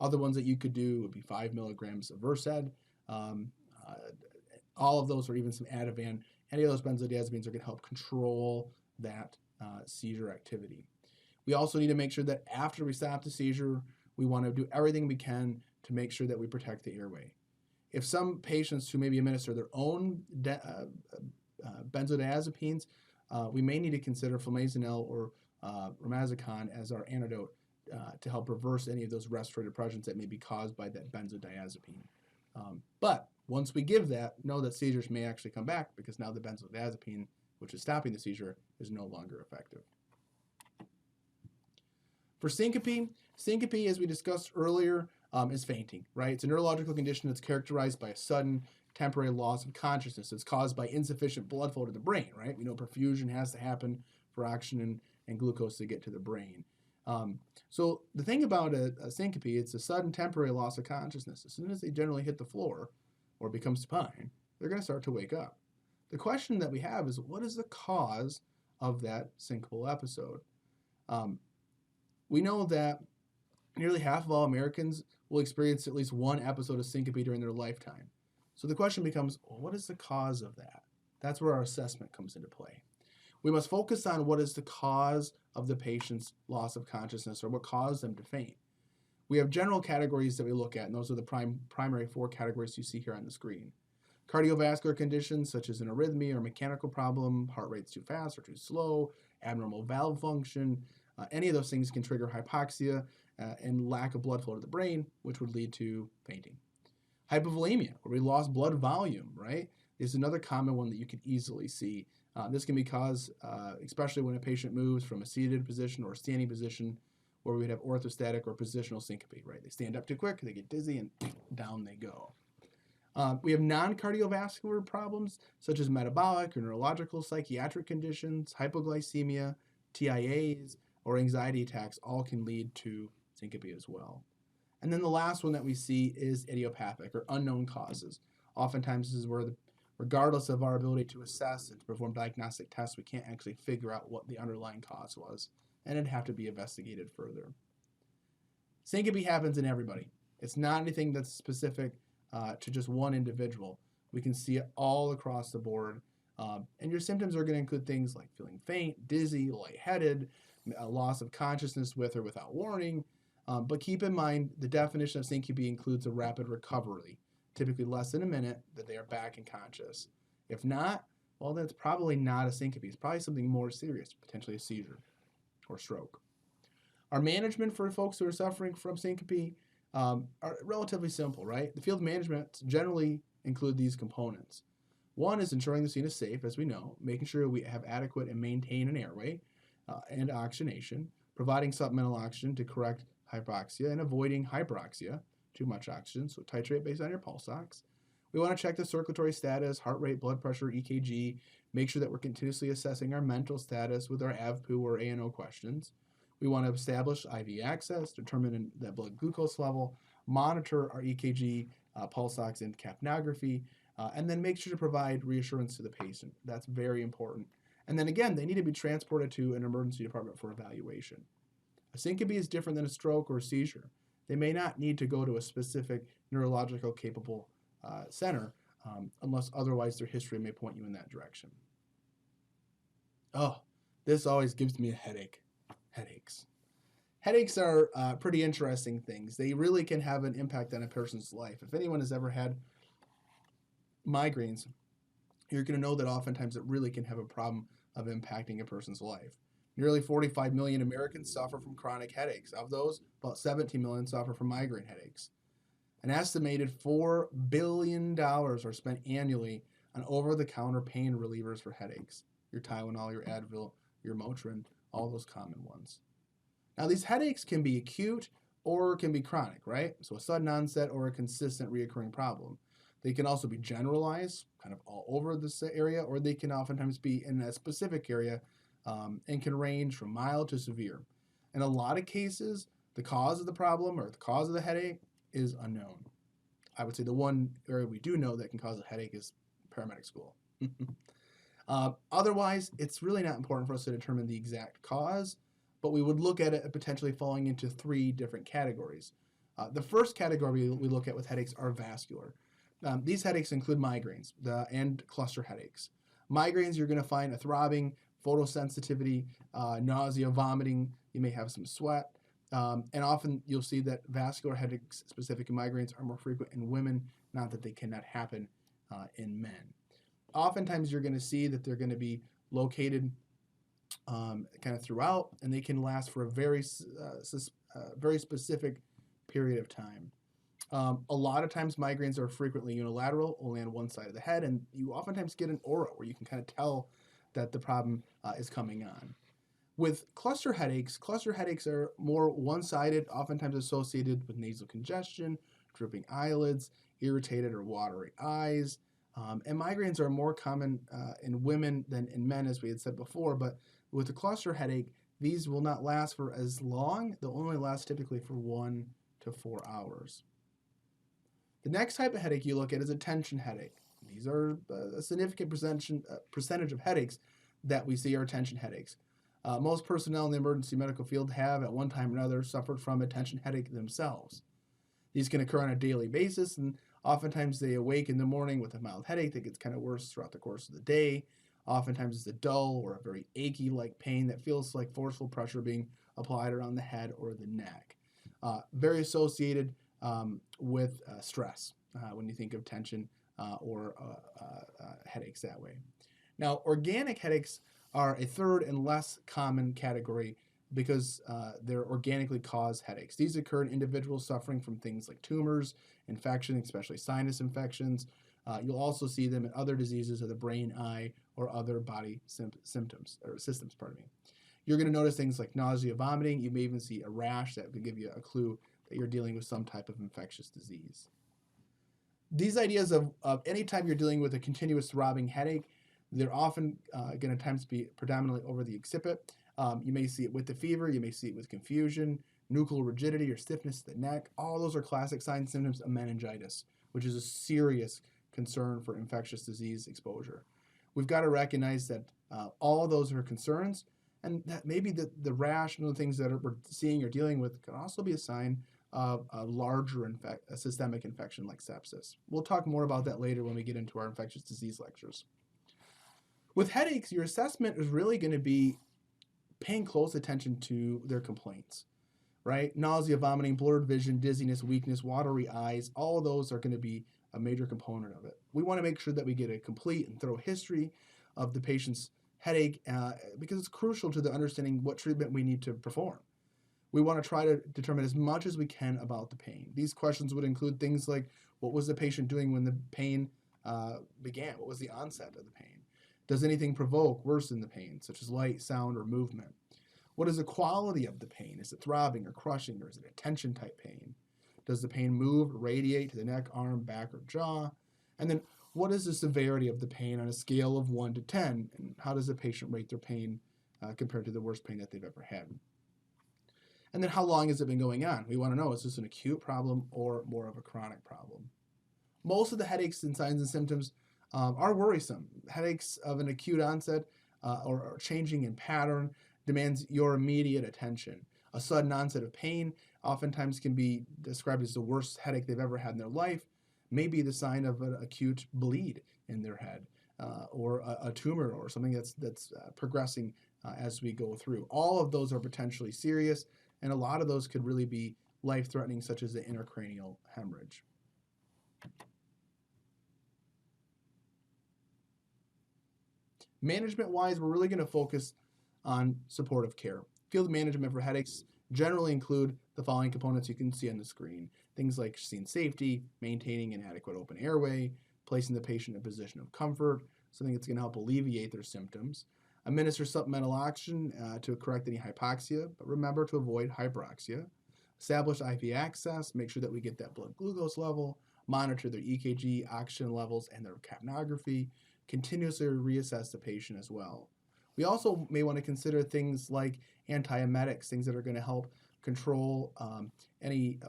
Other ones that you could do would be 5 milligrams of Versed. All of those, or even some Ativan. Any of those benzodiazepines are going to help control that seizure activity. We also need to make sure that after we stop the seizure, we want to do everything we can to make sure that we protect the airway. If some patients who maybe administer their own benzodiazepines, we may need to consider flumazenil or romazicon as our antidote to help reverse any of those respiratory depressions that may be caused by that benzodiazepine. But once we give that, know that seizures may actually come back because now the benzodiazepine, which is stopping the seizure, is no longer effective. For syncope, as we discussed earlier, is fainting, right? It's a neurological condition that's characterized by a sudden temporary loss of consciousness. It's caused by insufficient blood flow to the brain, right? We know perfusion has to happen for oxygen and glucose to get to the brain. So the thing about a syncope, it's a sudden temporary loss of consciousness. As soon as they generally hit the floor or become supine, they're going to start to wake up. The question that we have is, what is the cause of that syncopal episode? We know that nearly half of all Americans will experience at least one episode of syncope during their lifetime. So the question becomes, well, what is the cause of that? That's where our assessment comes into play. We must focus on what is the cause of the patient's loss of consciousness or what caused them to faint. We have general categories that we look at, and those are the primary 4 categories you see here on the screen. Cardiovascular conditions such as an arrhythmia or mechanical problem, heart rate's too fast or too slow, abnormal valve function, any of those things can trigger hypoxia and lack of blood flow to the brain, which would lead to fainting. Hypovolemia, where we lost blood volume, right, is another common one that you can easily see. This can be caused, especially when a patient moves from a seated position or a standing position, where we'd have orthostatic or positional syncope, right? They stand up too quick, they get dizzy, and down they go. We have non-cardiovascular problems, such as metabolic or neurological psychiatric conditions, hypoglycemia, TIAs, or anxiety attacks all can lead to syncope as well. And then the last one that we see is idiopathic or unknown causes. Oftentimes this is where, regardless of our ability to assess and to perform diagnostic tests, we can't actually figure out what the underlying cause was, and it'd have to be investigated further. Syncope happens in everybody. It's not anything that's specific to just one individual. We can see it all across the board. And your symptoms are going to include things like feeling faint, dizzy, lightheaded, a loss of consciousness with or without warning. But keep in mind, the definition of syncope includes a rapid recovery, typically less than a minute, that they are back and conscious. If not, well, then it's probably not a syncope. It's probably something more serious, potentially a seizure or stroke. Our management for folks who are suffering from syncope are relatively simple, right? The field management generally include these components. One is ensuring the scene is safe, as we know, making sure we have adequate and maintain an airway and oxygenation, providing supplemental oxygen to correct hypoxia and avoiding hyperoxia, too much oxygen, so titrate based on your pulse ox. We want to check the circulatory status, heart rate, blood pressure, EKG, make sure that we're continuously assessing our mental status with our AVPU or ANO questions. We want to establish IV access, determine that blood glucose level, monitor our EKG, pulse ox, and capnography, and then make sure to provide reassurance to the patient. That's very important. And then again, they need to be transported to an emergency department for evaluation. A syncope is different than a stroke or a seizure. They may not need to go to a specific neurological capable center unless otherwise their history may point you in that direction. Oh, this always gives me a headache. Headaches. Headaches are pretty interesting things. They really can have an impact on a person's life. If anyone has ever had migraines, you're going to know that oftentimes it really can have a problem of impacting a person's life. Nearly 45 million Americans suffer from chronic headaches. Of those, about 17 million suffer from migraine headaches. An estimated $4 billion are spent annually on over-the-counter pain relievers for headaches. Your Tylenol, your Advil, your Motrin, all those common ones. Now, these headaches can be acute or can be chronic, right? So a sudden onset or a consistent reoccurring problem. They can also be generalized, kind of all over this area, or they can oftentimes be in a specific area and can range from mild to severe. In a lot of cases, the cause of the problem or the cause of the headache is unknown. I would say the one area we do know that can cause a headache is paramedic school. Otherwise, it's really not important for us to determine the exact cause, but we would look at it potentially falling into 3 different categories. The first category we look at with headaches are vascular. These headaches include migraines and cluster headaches. Migraines, you're going to find a throbbing, photosensitivity, nausea, vomiting. You may have some sweat. And often you'll see that vascular headaches, specific migraines, are more frequent in women, not that they cannot happen in men. Oftentimes you're going to see that they're going to be located kind of throughout, and they can last for a very specific period of time. A lot of times migraines are frequently unilateral, only on one side of the head, and you oftentimes get an aura where you can kind of tell that the problem is coming on. With cluster headaches are more one-sided, oftentimes associated with nasal congestion, drooping eyelids, irritated or watery eyes, and migraines are more common in women than in men, as we had said before, but with a cluster headache, these will not last for as long. They'll only last typically for 1 to 4 hours. The next type of headache you look at is a tension headache. These are a significant percentage of headaches that we see are tension headaches. Most personnel in the emergency medical field have, at one time or another, suffered from a tension headache themselves. These can occur on a daily basis, and oftentimes they awake in the morning with a mild headache that gets kind of worse throughout the course of the day. Oftentimes it's a dull or a very achy-like pain that feels like forceful pressure being applied around the head or the neck. Very associated with stress when you think of tension or headaches that way. Now, organic headaches are a third and less common category because they're organically caused headaches. These occur in individuals suffering from things like tumors, infections, especially sinus infections. You'll also see them in other diseases of the brain, eye, or other body systems. You're going to notice things like nausea, vomiting. You may even see a rash that could give you a clue that you're dealing with some type of infectious disease. These ideas of anytime you're dealing with a continuous throbbing headache, they're often going to times be predominantly over the occiput. You may see it with the fever. You may see it with confusion, nuchal rigidity or stiffness of the neck. All those are classic signs and symptoms of meningitis, which is a serious concern for infectious disease exposure. We've got to recognize that all of those are concerns, and that maybe the rash and the things that we're seeing or dealing with can also be a sign of a larger a systemic infection like sepsis. We'll talk more about that later when we get into our infectious disease lectures. With headaches, your assessment is really going to be paying close attention to their complaints, right? Nausea, vomiting, blurred vision, dizziness, weakness, watery eyes, all of those are going to be a major component of it. We want to make sure that we get a complete and thorough history of the patient's headache because it's crucial to the understanding what treatment we need to perform. We want to try to determine as much as we can about the pain. These questions would include things like, what was the patient doing when the pain began? What was the onset of the pain? Does anything provoke, worsen the pain, such as light, sound, or movement? What is the quality of the pain? Is it throbbing or crushing, or is it a tension type pain? Does the pain move, radiate to the neck, arm, back, or jaw? And then what is the severity of the pain on a scale of 1 to 10? And how does the patient rate their pain compared to the worst pain that they've ever had? And then how long has it been going on? We want to know, is this an acute problem or more of a chronic problem? Most of the headaches and signs and symptoms are worrisome. Headaches of an acute onset or changing in pattern demands your immediate attention. A sudden onset of pain oftentimes can be described as the worst headache they've ever had in their life, may be the sign of an acute bleed in their head or a tumor or something that's progressing as we go through. All of those are potentially serious, and a lot of those could really be life-threatening, such as the intracranial hemorrhage. Management-wise, we're really going to focus on supportive care. Field management for headaches generally include the following components you can see on the screen. Things like scene safety, maintaining an adequate open airway, placing the patient in a position of comfort, something that's going to help alleviate their symptoms. Administer supplemental oxygen to correct any hypoxia, but remember to avoid hyperoxia. Establish IV access, make sure that we get that blood glucose level, monitor their EKG, oxygen levels, and their capnography, continuously reassess the patient as well. We also may want to consider things like antiemetics, things that are going to help control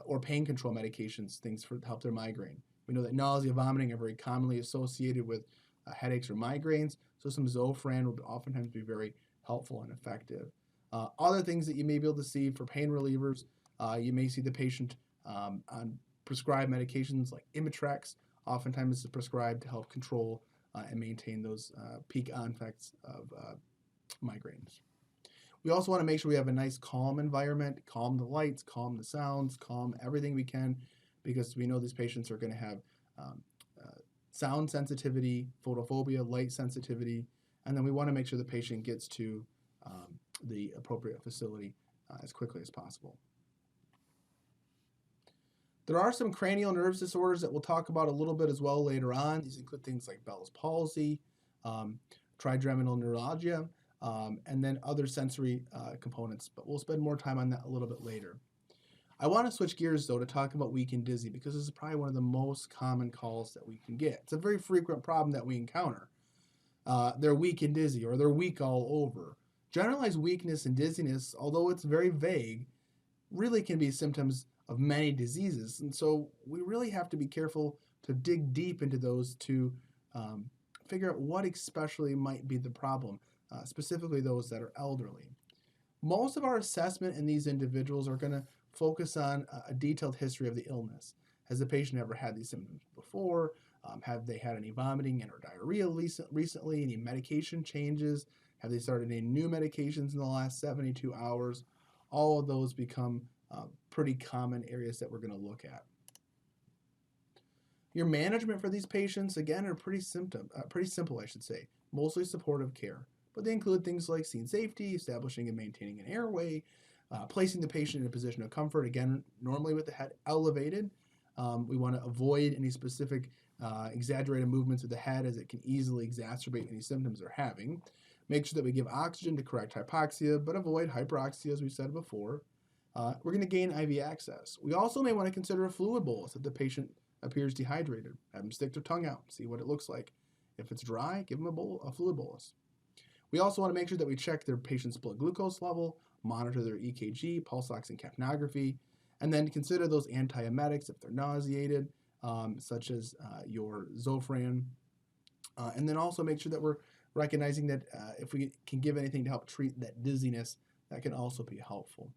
or pain control medications, things for help their migraine. We know that nausea, vomiting are very commonly associated with headaches or migraines, so some Zofran will oftentimes be very helpful and effective. Other things that you may be able to see for pain relievers, you may see the patient on prescribed medications like Imitrex. Oftentimes it's prescribed to help control and maintain those peak onfects of migraines. We also want to make sure we have a nice calm environment, calm the lights, calm the sounds, calm everything we can, because we know these patients are going to have sound sensitivity, photophobia, light sensitivity, and then we want to make sure the patient gets to the appropriate facility as quickly as possible. There are some cranial nerve disorders that we'll talk about a little bit as well later on. These include things like Bell's palsy, trigeminal neuralgia, and then other sensory components, but we'll spend more time on that a little bit later. I want to switch gears, though, to talk about weak and dizzy, because this is probably one of the most common calls that we can get. It's a very frequent problem that we encounter. They're weak and dizzy, or they're weak all over. Generalized weakness and dizziness, although it's very vague, really can be symptoms of many diseases, and so we really have to be careful to dig deep into those to figure out what especially might be the problem, specifically those that are elderly. Most of our assessment in these individuals are going to focus on a detailed history of the illness. Has the patient ever had these symptoms before? Have they had any vomiting and or diarrhea recently? Any medication changes? Have they started any new medications in the last 72 hours? All of those become pretty common areas that we're going to look at. Your management for these patients, again, are pretty simple, I should say. Mostly supportive care, but they include things like scene safety, establishing and maintaining an airway, placing the patient in a position of comfort, again, normally with the head elevated. We want to avoid any specific exaggerated movements of the head, as it can easily exacerbate any symptoms they're having. Make sure that we give oxygen to correct hypoxia, but avoid hyperoxia, as we said before. We're going to gain IV access. We also may want to consider a fluid bolus if the patient appears dehydrated. Have them stick their tongue out, see what it looks like. If it's dry, give them a fluid bolus. We also want to make sure that we check their patient's blood glucose level, monitor their EKG, pulse ox, and capnography, and then consider those antiemetics if they're nauseated, such as your Zofran. And then also make sure that we're recognizing that if we can give anything to help treat that dizziness, that can also be helpful.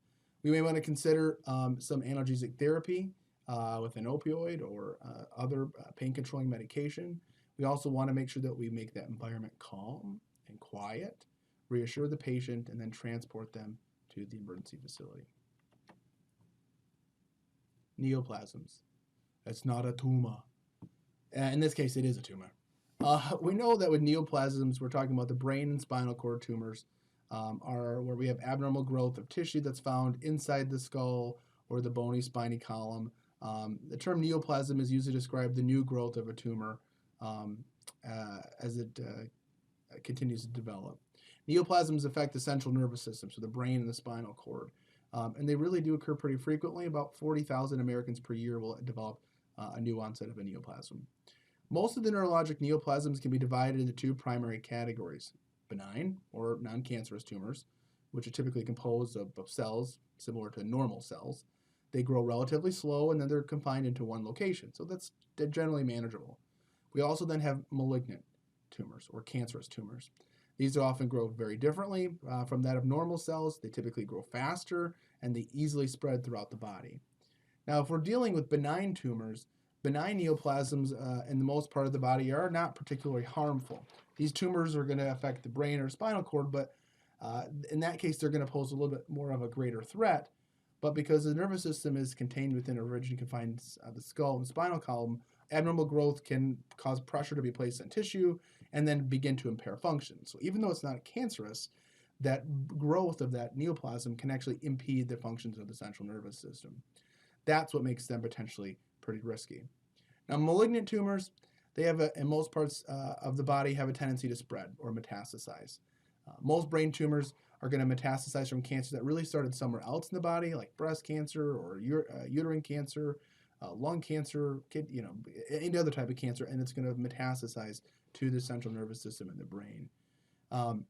We may want to consider some analgesic therapy with an opioid or other pain-controlling medication. We also want to make sure that we make that environment calm and quiet, reassure the patient, and then transport them to the emergency facility. Neoplasms. It's not a tumor. In this case, it is a tumor. We know that with neoplasms, we're talking about the brain and spinal cord tumors, are where we have abnormal growth of tissue that's found inside the skull or the bony spiny column. The term neoplasm is used to describe the new growth of a tumor as it continues to develop. Neoplasms affect the central nervous system, so the brain and the spinal cord. And they really do occur pretty frequently. About 40,000 Americans per year will develop a new onset of a neoplasm. Most of the neurologic neoplasms can be divided into two primary categories: benign or non-cancerous tumors, which are typically composed of cells similar to normal cells. They grow relatively slow, and then they're confined into one location, so they're generally manageable. We also then have malignant tumors or cancerous tumors. These often grow very differently from that of normal cells. They typically grow faster, and they easily spread throughout the body. Now, if we're dealing with benign tumors, benign neoplasms in the most part of the body are not particularly harmful. These tumors are going to affect the brain or spinal cord, but in that case, they're going to pose a little bit more of a greater threat. But because the nervous system is contained within a rigid confines of the skull and spinal column, abnormal growth can cause pressure to be placed on tissue and then begin to impair function. So even though it's not cancerous, that growth of that neoplasm can actually impede the functions of the central nervous system. That's what makes them potentially pretty risky. Now, malignant tumors, they have in most parts of the body have a tendency to spread or metastasize. Most brain tumors are going to metastasize from cancer that really started somewhere else in the body, like breast cancer or uterine cancer, lung cancer, any other type of cancer, and it's going to metastasize to the central nervous system in the brain.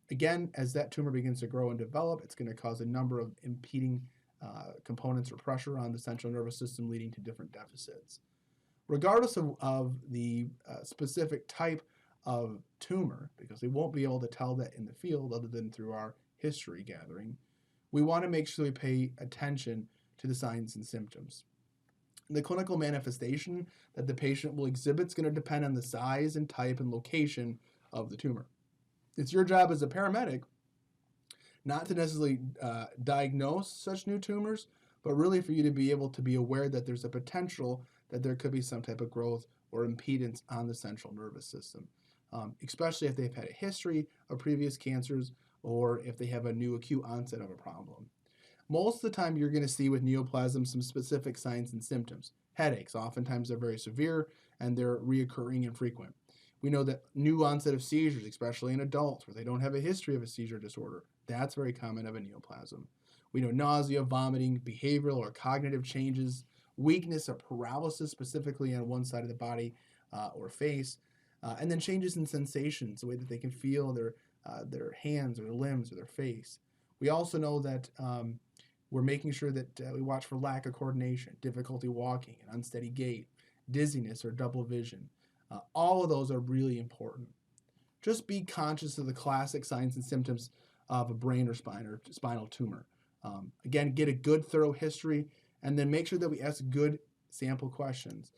Again, as that tumor begins to grow and develop, it's going to cause a number of impeding components or pressure on the central nervous system, leading to different deficits. Regardless of the specific type of tumor, because we won't be able to tell that in the field other than through our history gathering, we want to make sure we pay attention to the signs and symptoms. The clinical manifestation that the patient will exhibit is going to depend on the size and type and location of the tumor. It's your job as a paramedic not to necessarily diagnose such new tumors, but really for you to be able to be aware that there's a potential that there could be some type of growth or impedance on the central nervous system, especially if they've had a history of previous cancers or if they have a new acute onset of a problem. Most of the time you're going to see with neoplasm some specific signs and symptoms. Headaches, oftentimes they're very severe and they're reoccurring and frequent. We know that new onset of seizures, especially in adults where they don't have a history of a seizure disorder, that's very common of a neoplasm. We know nausea, vomiting, behavioral or cognitive changes, weakness or paralysis specifically on one side of the body or face, and then changes in sensations, the way that they can feel their hands or their limbs or their face. We also know that we're making sure that we watch for lack of coordination, difficulty walking, an unsteady gait, dizziness or double vision. All of those are really important. Just be conscious of the classic signs and symptoms of a brain or spinal tumor. Again, get a good thorough history and then make sure that we ask good sample questions.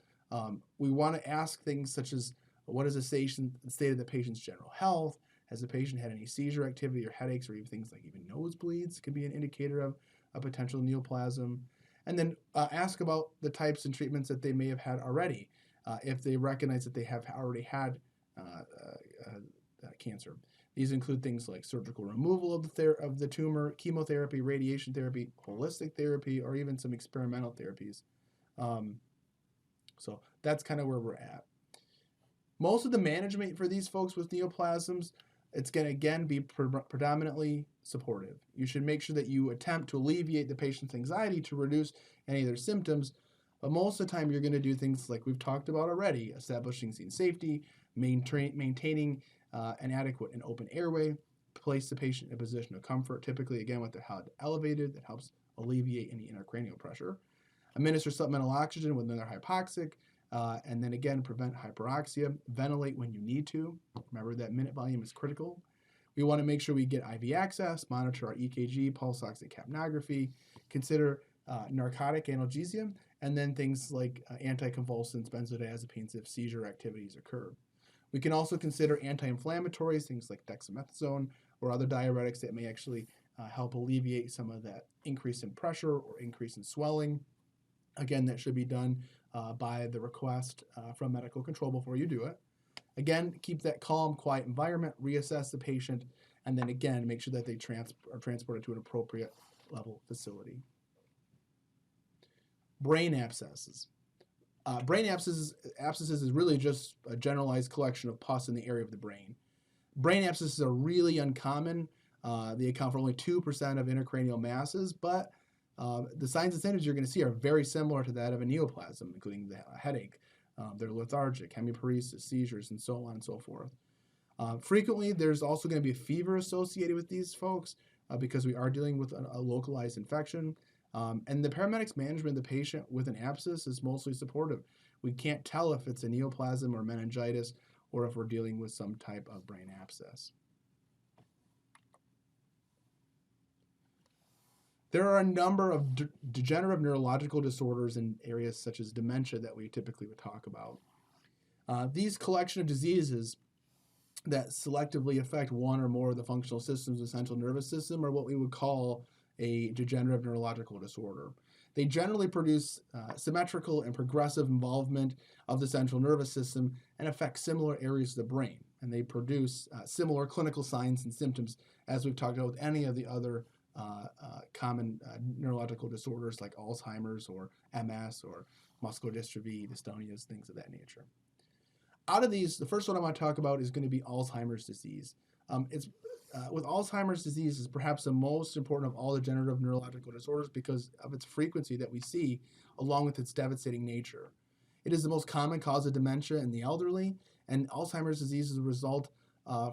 We want to ask things such as, what is the state of the patient's general health? Has the patient had any seizure activity or headaches or even things like even nosebleeds could be an indicator of a potential neoplasm. And then ask about the types and treatments that they may have had already if they recognize that they have already had cancer. These include things like surgical removal of the tumor, chemotherapy, radiation therapy, holistic therapy, or even some experimental therapies. So that's kind of where we're at. Most of the management for these folks with neoplasms, it's going to, again, be predominantly supportive. You should make sure that you attempt to alleviate the patient's anxiety to reduce any of their symptoms, but most of the time you're going to do things like we've talked about already, establishing scene safety, maintaining an adequate and open airway, place the patient in a position of comfort, typically, again, with their head elevated. That helps alleviate any intracranial pressure. Administer supplemental oxygen when they're hypoxic, and then, again, prevent hyperoxia. Ventilate when you need to. Remember that minute volume is critical. We want to make sure we get IV access, monitor our EKG, pulse oxycapnography, consider narcotic analgesia, and then things like anticonvulsants, benzodiazepines if seizure activities occur. We can also consider anti-inflammatories, things like dexamethasone or other diuretics that may actually help alleviate some of that increase in pressure or increase in swelling. Again, that should be done by the request from medical control before you do it. Again, keep that calm, quiet environment, reassess the patient, and then again, make sure that they are transported to an appropriate level facility. Brain abscesses. Brain abscesses is really just a generalized collection of pus in the area of the brain. Brain abscesses are really uncommon. They account for only 2% of intracranial masses, but the signs and symptoms you're going to see are very similar to that of a neoplasm, including the headache. They're lethargic, hemiparesis, seizures, and so on and so forth. Frequently, there's also going to be a fever associated with these folks because we are dealing with a localized infection. And the paramedics' management of the patient with an abscess is mostly supportive. We can't tell if it's a neoplasm or meningitis or if we're dealing with some type of brain abscess. There are a number of degenerative neurological disorders in areas such as dementia that we typically would talk about. These collection of diseases that selectively affect one or more of the functional systems of the central nervous system are what we would call a degenerative neurological disorder. They generally produce symmetrical and progressive involvement of the central nervous system and affect similar areas of the brain. and they produce similar clinical signs and symptoms as we've talked about with any of the other common neurological disorders like Alzheimer's or MS or muscular dystrophy, dystonias, things of that nature. Out of these, the first one I want to talk about is going to be Alzheimer's disease. It's with Alzheimer's disease is perhaps the most important of all degenerative neurological disorders because of its frequency that we see, along with its devastating nature. It is the most common cause of dementia in the elderly, and Alzheimer's disease is a result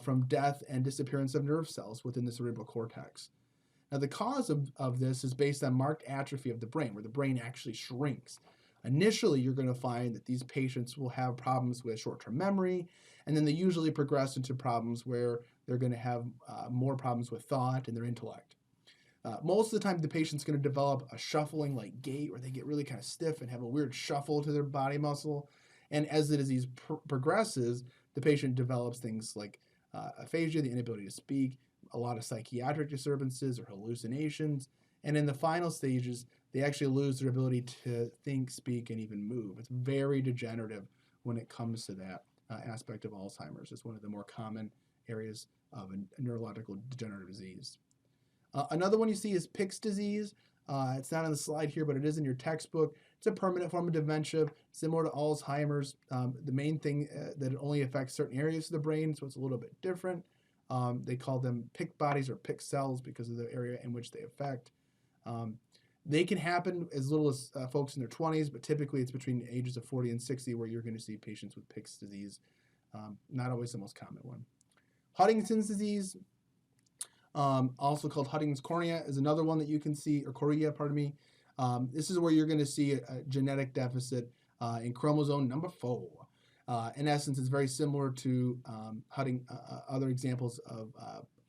from death and disappearance of nerve cells within the cerebral cortex. Now, the cause of this is based on marked atrophy of the brain, where the brain actually shrinks. Initially, you're going to find that these patients will have problems with short-term memory, and then they usually progress into problems where they're going to have more problems with thought and their intellect. Most of the time, the patient's going to develop a shuffling-like gait where they get really kind of stiff and have a weird shuffle to their body muscle. And as the disease progresses, the patient develops things like aphasia, the inability to speak, a lot of psychiatric disturbances or hallucinations. And in the final stages, they actually lose their ability to think, speak, and even move. It's very degenerative when it comes to that aspect of Alzheimer's. It's one of the more common areas of a neurological degenerative disease. Another one you see is Pick's disease. It's not on the slide here, but it is in your textbook. It's a permanent form of dementia, similar to Alzheimer's. The main thing that it only affects certain areas of the brain, so it's a little bit different. They call them Pick bodies or Pick cells because of the area in which they affect. They can happen as little as folks in their 20s, but typically it's between the ages of 40 and 60 where you're going to see patients with Pick's disease. Not always the most common one. Huntington's disease, also called Huntington's cornea, is another one that you can see, or chorea, pardon me. This is where you're going to see a genetic deficit in chromosome number 4. In essence, it's very similar to other examples of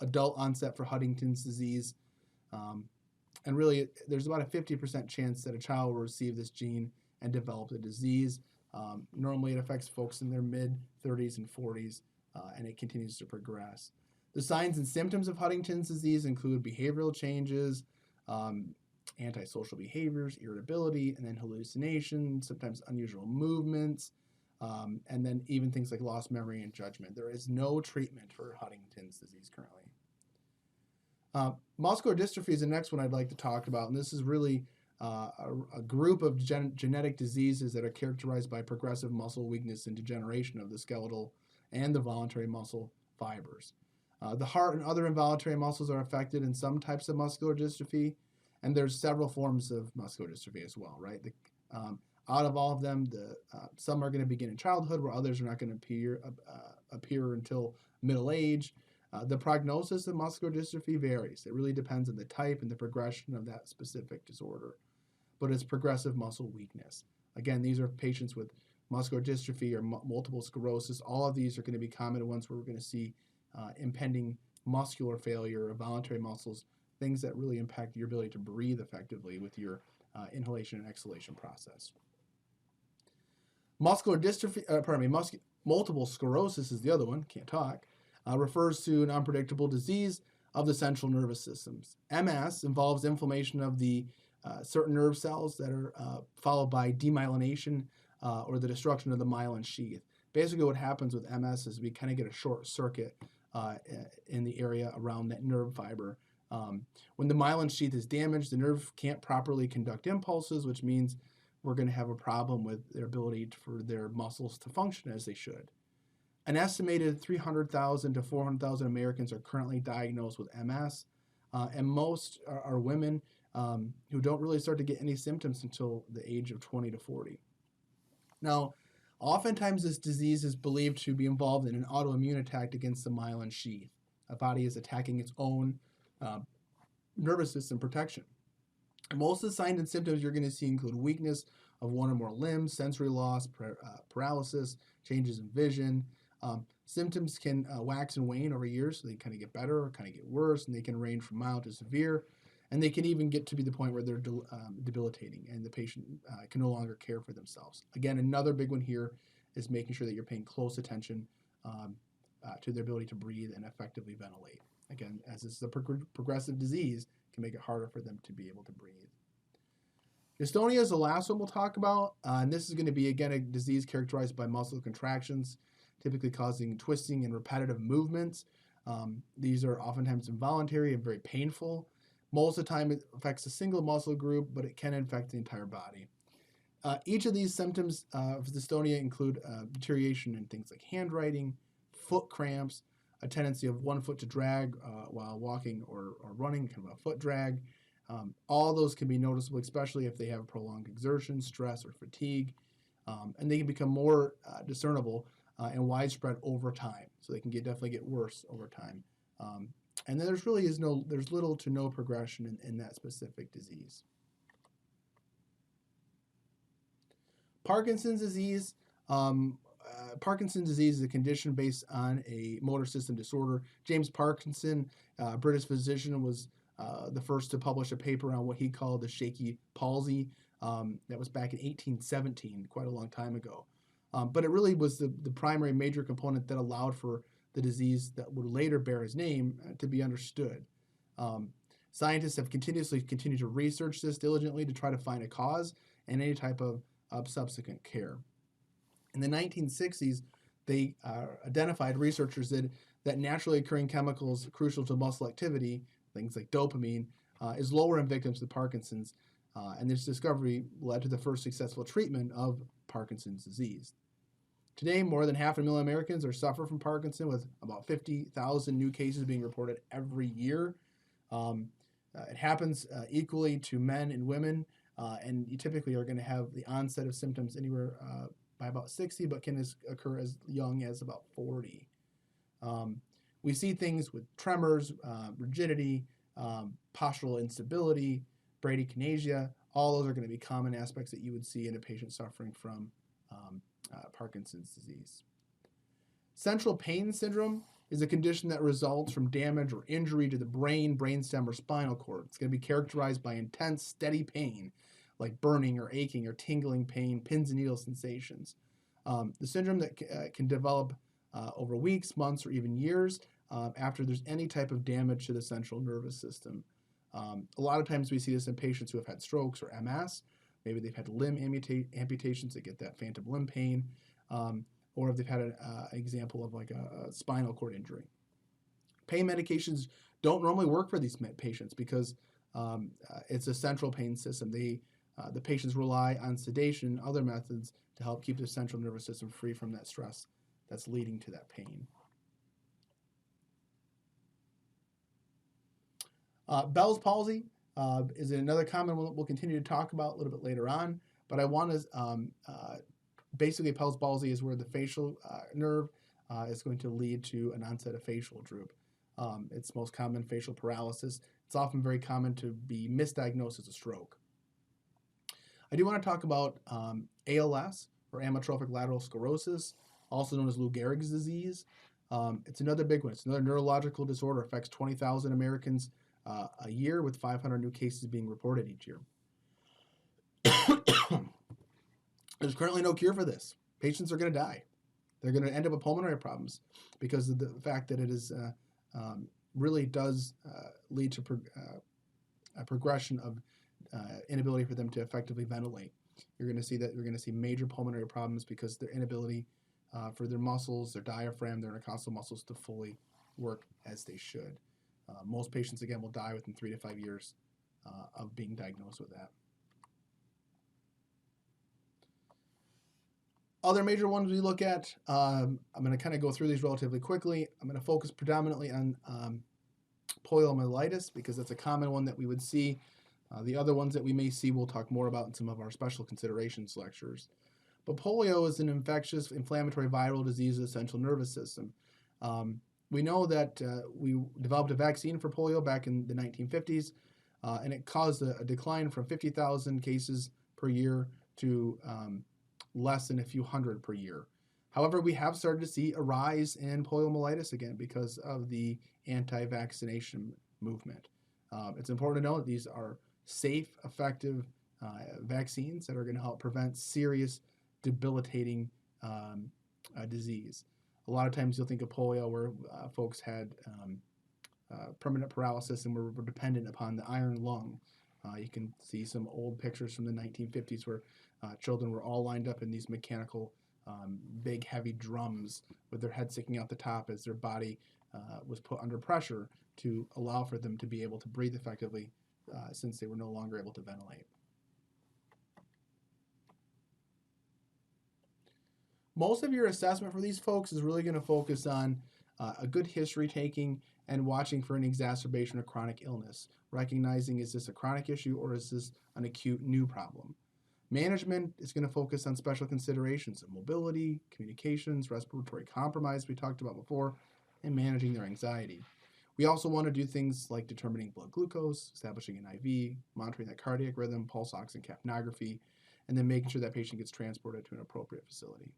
adult onset for Huntington's disease. And really, there's about a 50% chance that a child will receive this gene and develop the disease. Normally, it affects folks in their mid-30s and 40s, and it continues to progress. The signs and symptoms of Huntington's disease include behavioral changes, antisocial behaviors, irritability, and then hallucinations, sometimes unusual movements, and then even things like lost memory and judgment. There is no treatment for Huntington's disease currently. Muscular dystrophy is the next one I'd like to talk about, and this is really a group of genetic diseases that are characterized by progressive muscle weakness and degeneration of the skeletal and the voluntary muscle fibers. The heart and other involuntary muscles are affected in some types of muscular dystrophy, and there's several forms of muscular dystrophy as well, right? Out of all of them, some are going to begin in childhood, where others are not going to appear until middle age. The prognosis of muscular dystrophy varies. It really depends on the type and the progression of that specific disorder. But it's progressive muscle weakness. Again, these are patients with muscular dystrophy or multiple sclerosis. All of these are going to be common ones where we're going to see impending muscular failure of voluntary muscles, things that really impact your ability to breathe effectively with your inhalation and exhalation process. Muscular dystrophy, multiple sclerosis is the other one, can't talk, refers to an unpredictable disease of the central nervous systems. MS involves inflammation of the certain nerve cells that are followed by demyelination or the destruction of the myelin sheath. Basically what happens with MS is we kind of get a short circuit in the area around that nerve fiber. When the myelin sheath is damaged, the nerve can't properly conduct impulses, which means we're going to have a problem with their ability for their muscles to function as they should. An estimated 300,000 to 400,000 Americans are currently diagnosed with MS, and most are women who don't really start to get any symptoms until the age of 20 to 40. Now, oftentimes this disease is believed to be involved in an autoimmune attack against the myelin sheath. A body is attacking its own nervous system protection. Most of the signs and symptoms you're going to see include weakness of one or more limbs, sensory loss, paralysis, changes in vision. Symptoms can wax and wane over years, so they kind of get better or kind of get worse, and they can range from mild to severe, and they can even get to be the point where they're debilitating, and the patient can no longer care for themselves. Again, another big one here is making sure that you're paying close attention to their ability to breathe and effectively ventilate. Again, as this is a progressive disease, it can make it harder for them to be able to breathe. Dystonia is the last one we'll talk about, and this is going to be, again, a disease characterized by muscle contractions. typically causing twisting and repetitive movements. These are oftentimes involuntary and very painful. Most of the time, it affects a single muscle group, but it can infect the entire body. Each of these symptoms of dystonia include deterioration in things like handwriting, foot cramps, a tendency of one foot to drag while walking or running, kind of a foot drag. All those can be noticeable, especially if they have prolonged exertion, stress, or fatigue. And they can become more discernible and widespread over time. So they can definitely get worse over time. And then there's little to no progression in that specific disease. Parkinson's disease. Parkinson's disease is a condition based on a motor system disorder. James Parkinson, a British physician, was the first to publish a paper on what he called the shaky palsy. That was back in 1817, quite a long time ago. But it really was the primary major component that allowed for the disease that would later bear his name to be understood. Scientists have continued to research this diligently to try to find a cause and any type of subsequent care. In the 1960s, they identified researchers that naturally occurring chemicals crucial to muscle activity, things like dopamine, is lower in victims with Parkinson's, and this discovery led to the first successful treatment of Parkinson's disease. Today, more than 500,000 Americans suffer from Parkinson, with about 50,000 new cases being reported every year. It happens equally to men and women, and you typically are going to have the onset of symptoms anywhere by about 60, but can occur as young as about 40. We see things with tremors, rigidity, postural instability, bradykinesia. All those are going to be common aspects that you would see in a patient suffering from Parkinson's disease. Central pain syndrome is a condition that results from damage or injury to the brain, brainstem, or spinal cord. It's going to be characterized by intense, steady pain, like burning or aching or tingling pain, pins and needle sensations. The syndrome that can develop over weeks, months, or even years after there's any type of damage to the central nervous system. A lot of times we see this in patients who have had strokes or MS. Maybe they've had limb amputations that get that phantom limb pain, or if they've had an example of like a spinal cord injury. Pain medications don't normally work for these patients because it's a central pain system. The patients rely on sedation and other methods to help keep the central nervous system free from that stress that's leading to that pain. Bell's palsy is another common one that we'll continue to talk about a little bit later on, but I want to basically Bell's palsy is where the facial nerve is going to lead to an onset of facial droop. It's most common facial paralysis. It's often very common to be misdiagnosed as a stroke. I do want to talk about ALS, or amyotrophic lateral sclerosis, also known as Lou Gehrig's disease. It's another big one. It's another neurological disorder. It affects 20,000 Americans a year, with 500 new cases being reported each year. There's currently no cure for this. Patients are going to die. They're going to end up with pulmonary problems because of the fact that it is really does lead to a progression of inability for them to effectively ventilate. You're going to see major pulmonary problems because their inability for their muscles, their diaphragm, their intercostal muscles to fully work as they should. Most patients, again, will die within 3 to 5 years of being diagnosed with that. Other major ones we look at, I'm going to kind of go through these relatively quickly. I'm going to focus predominantly on poliomyelitis because that's a common one that we would see. The other ones that we may see we'll talk more about in some of our special considerations lectures. But polio is an infectious inflammatory viral disease of the central nervous system. We know that we developed a vaccine for polio back in the 1950s, and it caused a decline from 50,000 cases per year to less than a few hundred per year. However, we have started to see a rise in poliomyelitis again because of the anti-vaccination movement. It's important to know that these are safe, effective vaccines that are going to help prevent serious, debilitating disease. A lot of times you'll think of polio where folks had permanent paralysis and were dependent upon the iron lung. You can see some old pictures from the 1950s where children were all lined up in these mechanical big heavy drums with their head sticking out the top as their body was put under pressure to allow for them to be able to breathe effectively since they were no longer able to ventilate. Most of your assessment for these folks is really going to focus on a good history taking and watching for an exacerbation of chronic illness, recognizing is this a chronic issue or is this an acute new problem. Management is going to focus on special considerations of mobility, communications, respiratory compromise we talked about before, and managing their anxiety. We also want to do things like determining blood glucose, establishing an IV, monitoring that cardiac rhythm, pulse ox and capnography, and then making sure that patient gets transported to an appropriate facility.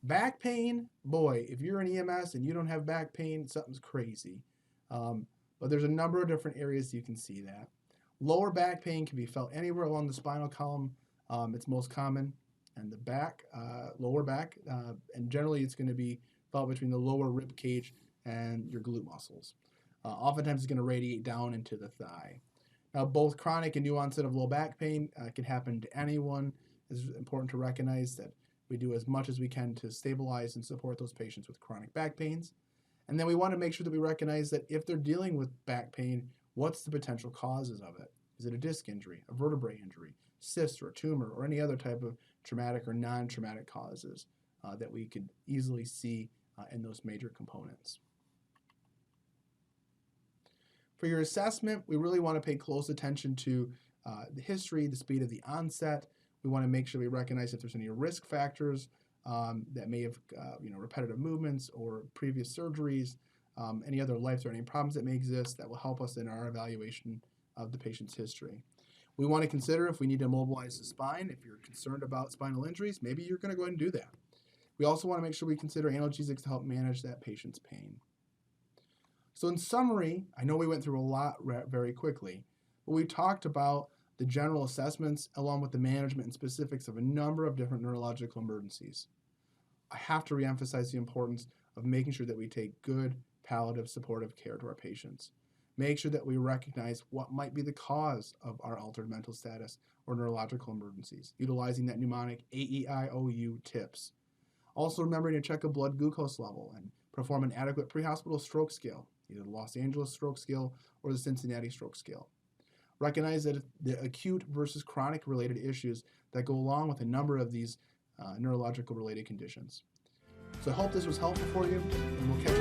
Back pain, boy, if you're in EMS and you don't have back pain, something's crazy. But there's a number of different areas you can see that. Lower back pain can be felt anywhere along the spinal column. It's most common in the back, lower back, and generally it's going to be felt between the lower rib cage and your glute muscles. Oftentimes it's going to radiate down into the thigh. Now, both chronic and new onset of low back pain can happen to anyone. It's important to recognize that we do as much as we can to stabilize and support those patients with chronic back pains. And then we want to make sure that we recognize that if they're dealing with back pain, what's the potential causes of it? Is it a disc injury, a vertebrae injury, cyst or a tumor, or any other type of traumatic or non-traumatic causes that we could easily see in those major components? For your assessment, we really want to pay close attention to the history, the speed of the onset. We want to make sure we recognize if there's any risk factors that may have, repetitive movements or previous surgeries, any other life-threatening problems that may exist that will help us in our evaluation of the patient's history. We want to consider if we need to immobilize the spine. If you're concerned about spinal injuries, maybe you're going to go ahead and do that. We also want to make sure we consider analgesics to help manage that patient's pain. So in summary, I know we went through a lot very quickly, but we talked about the general assessments along with the management and specifics of a number of different neurological emergencies. I have to reemphasize the importance of making sure that we take good, palliative, supportive care to our patients. Make sure that we recognize what might be the cause of our altered mental status or neurological emergencies, utilizing that mnemonic AEIOU tips. Also remembering to check a blood glucose level and perform an adequate pre-hospital stroke scale, either the Los Angeles stroke scale or the Cincinnati stroke scale. Recognize that the acute versus chronic related issues that go along with a number of these neurological related conditions. So I hope this was helpful for you, and we'll catch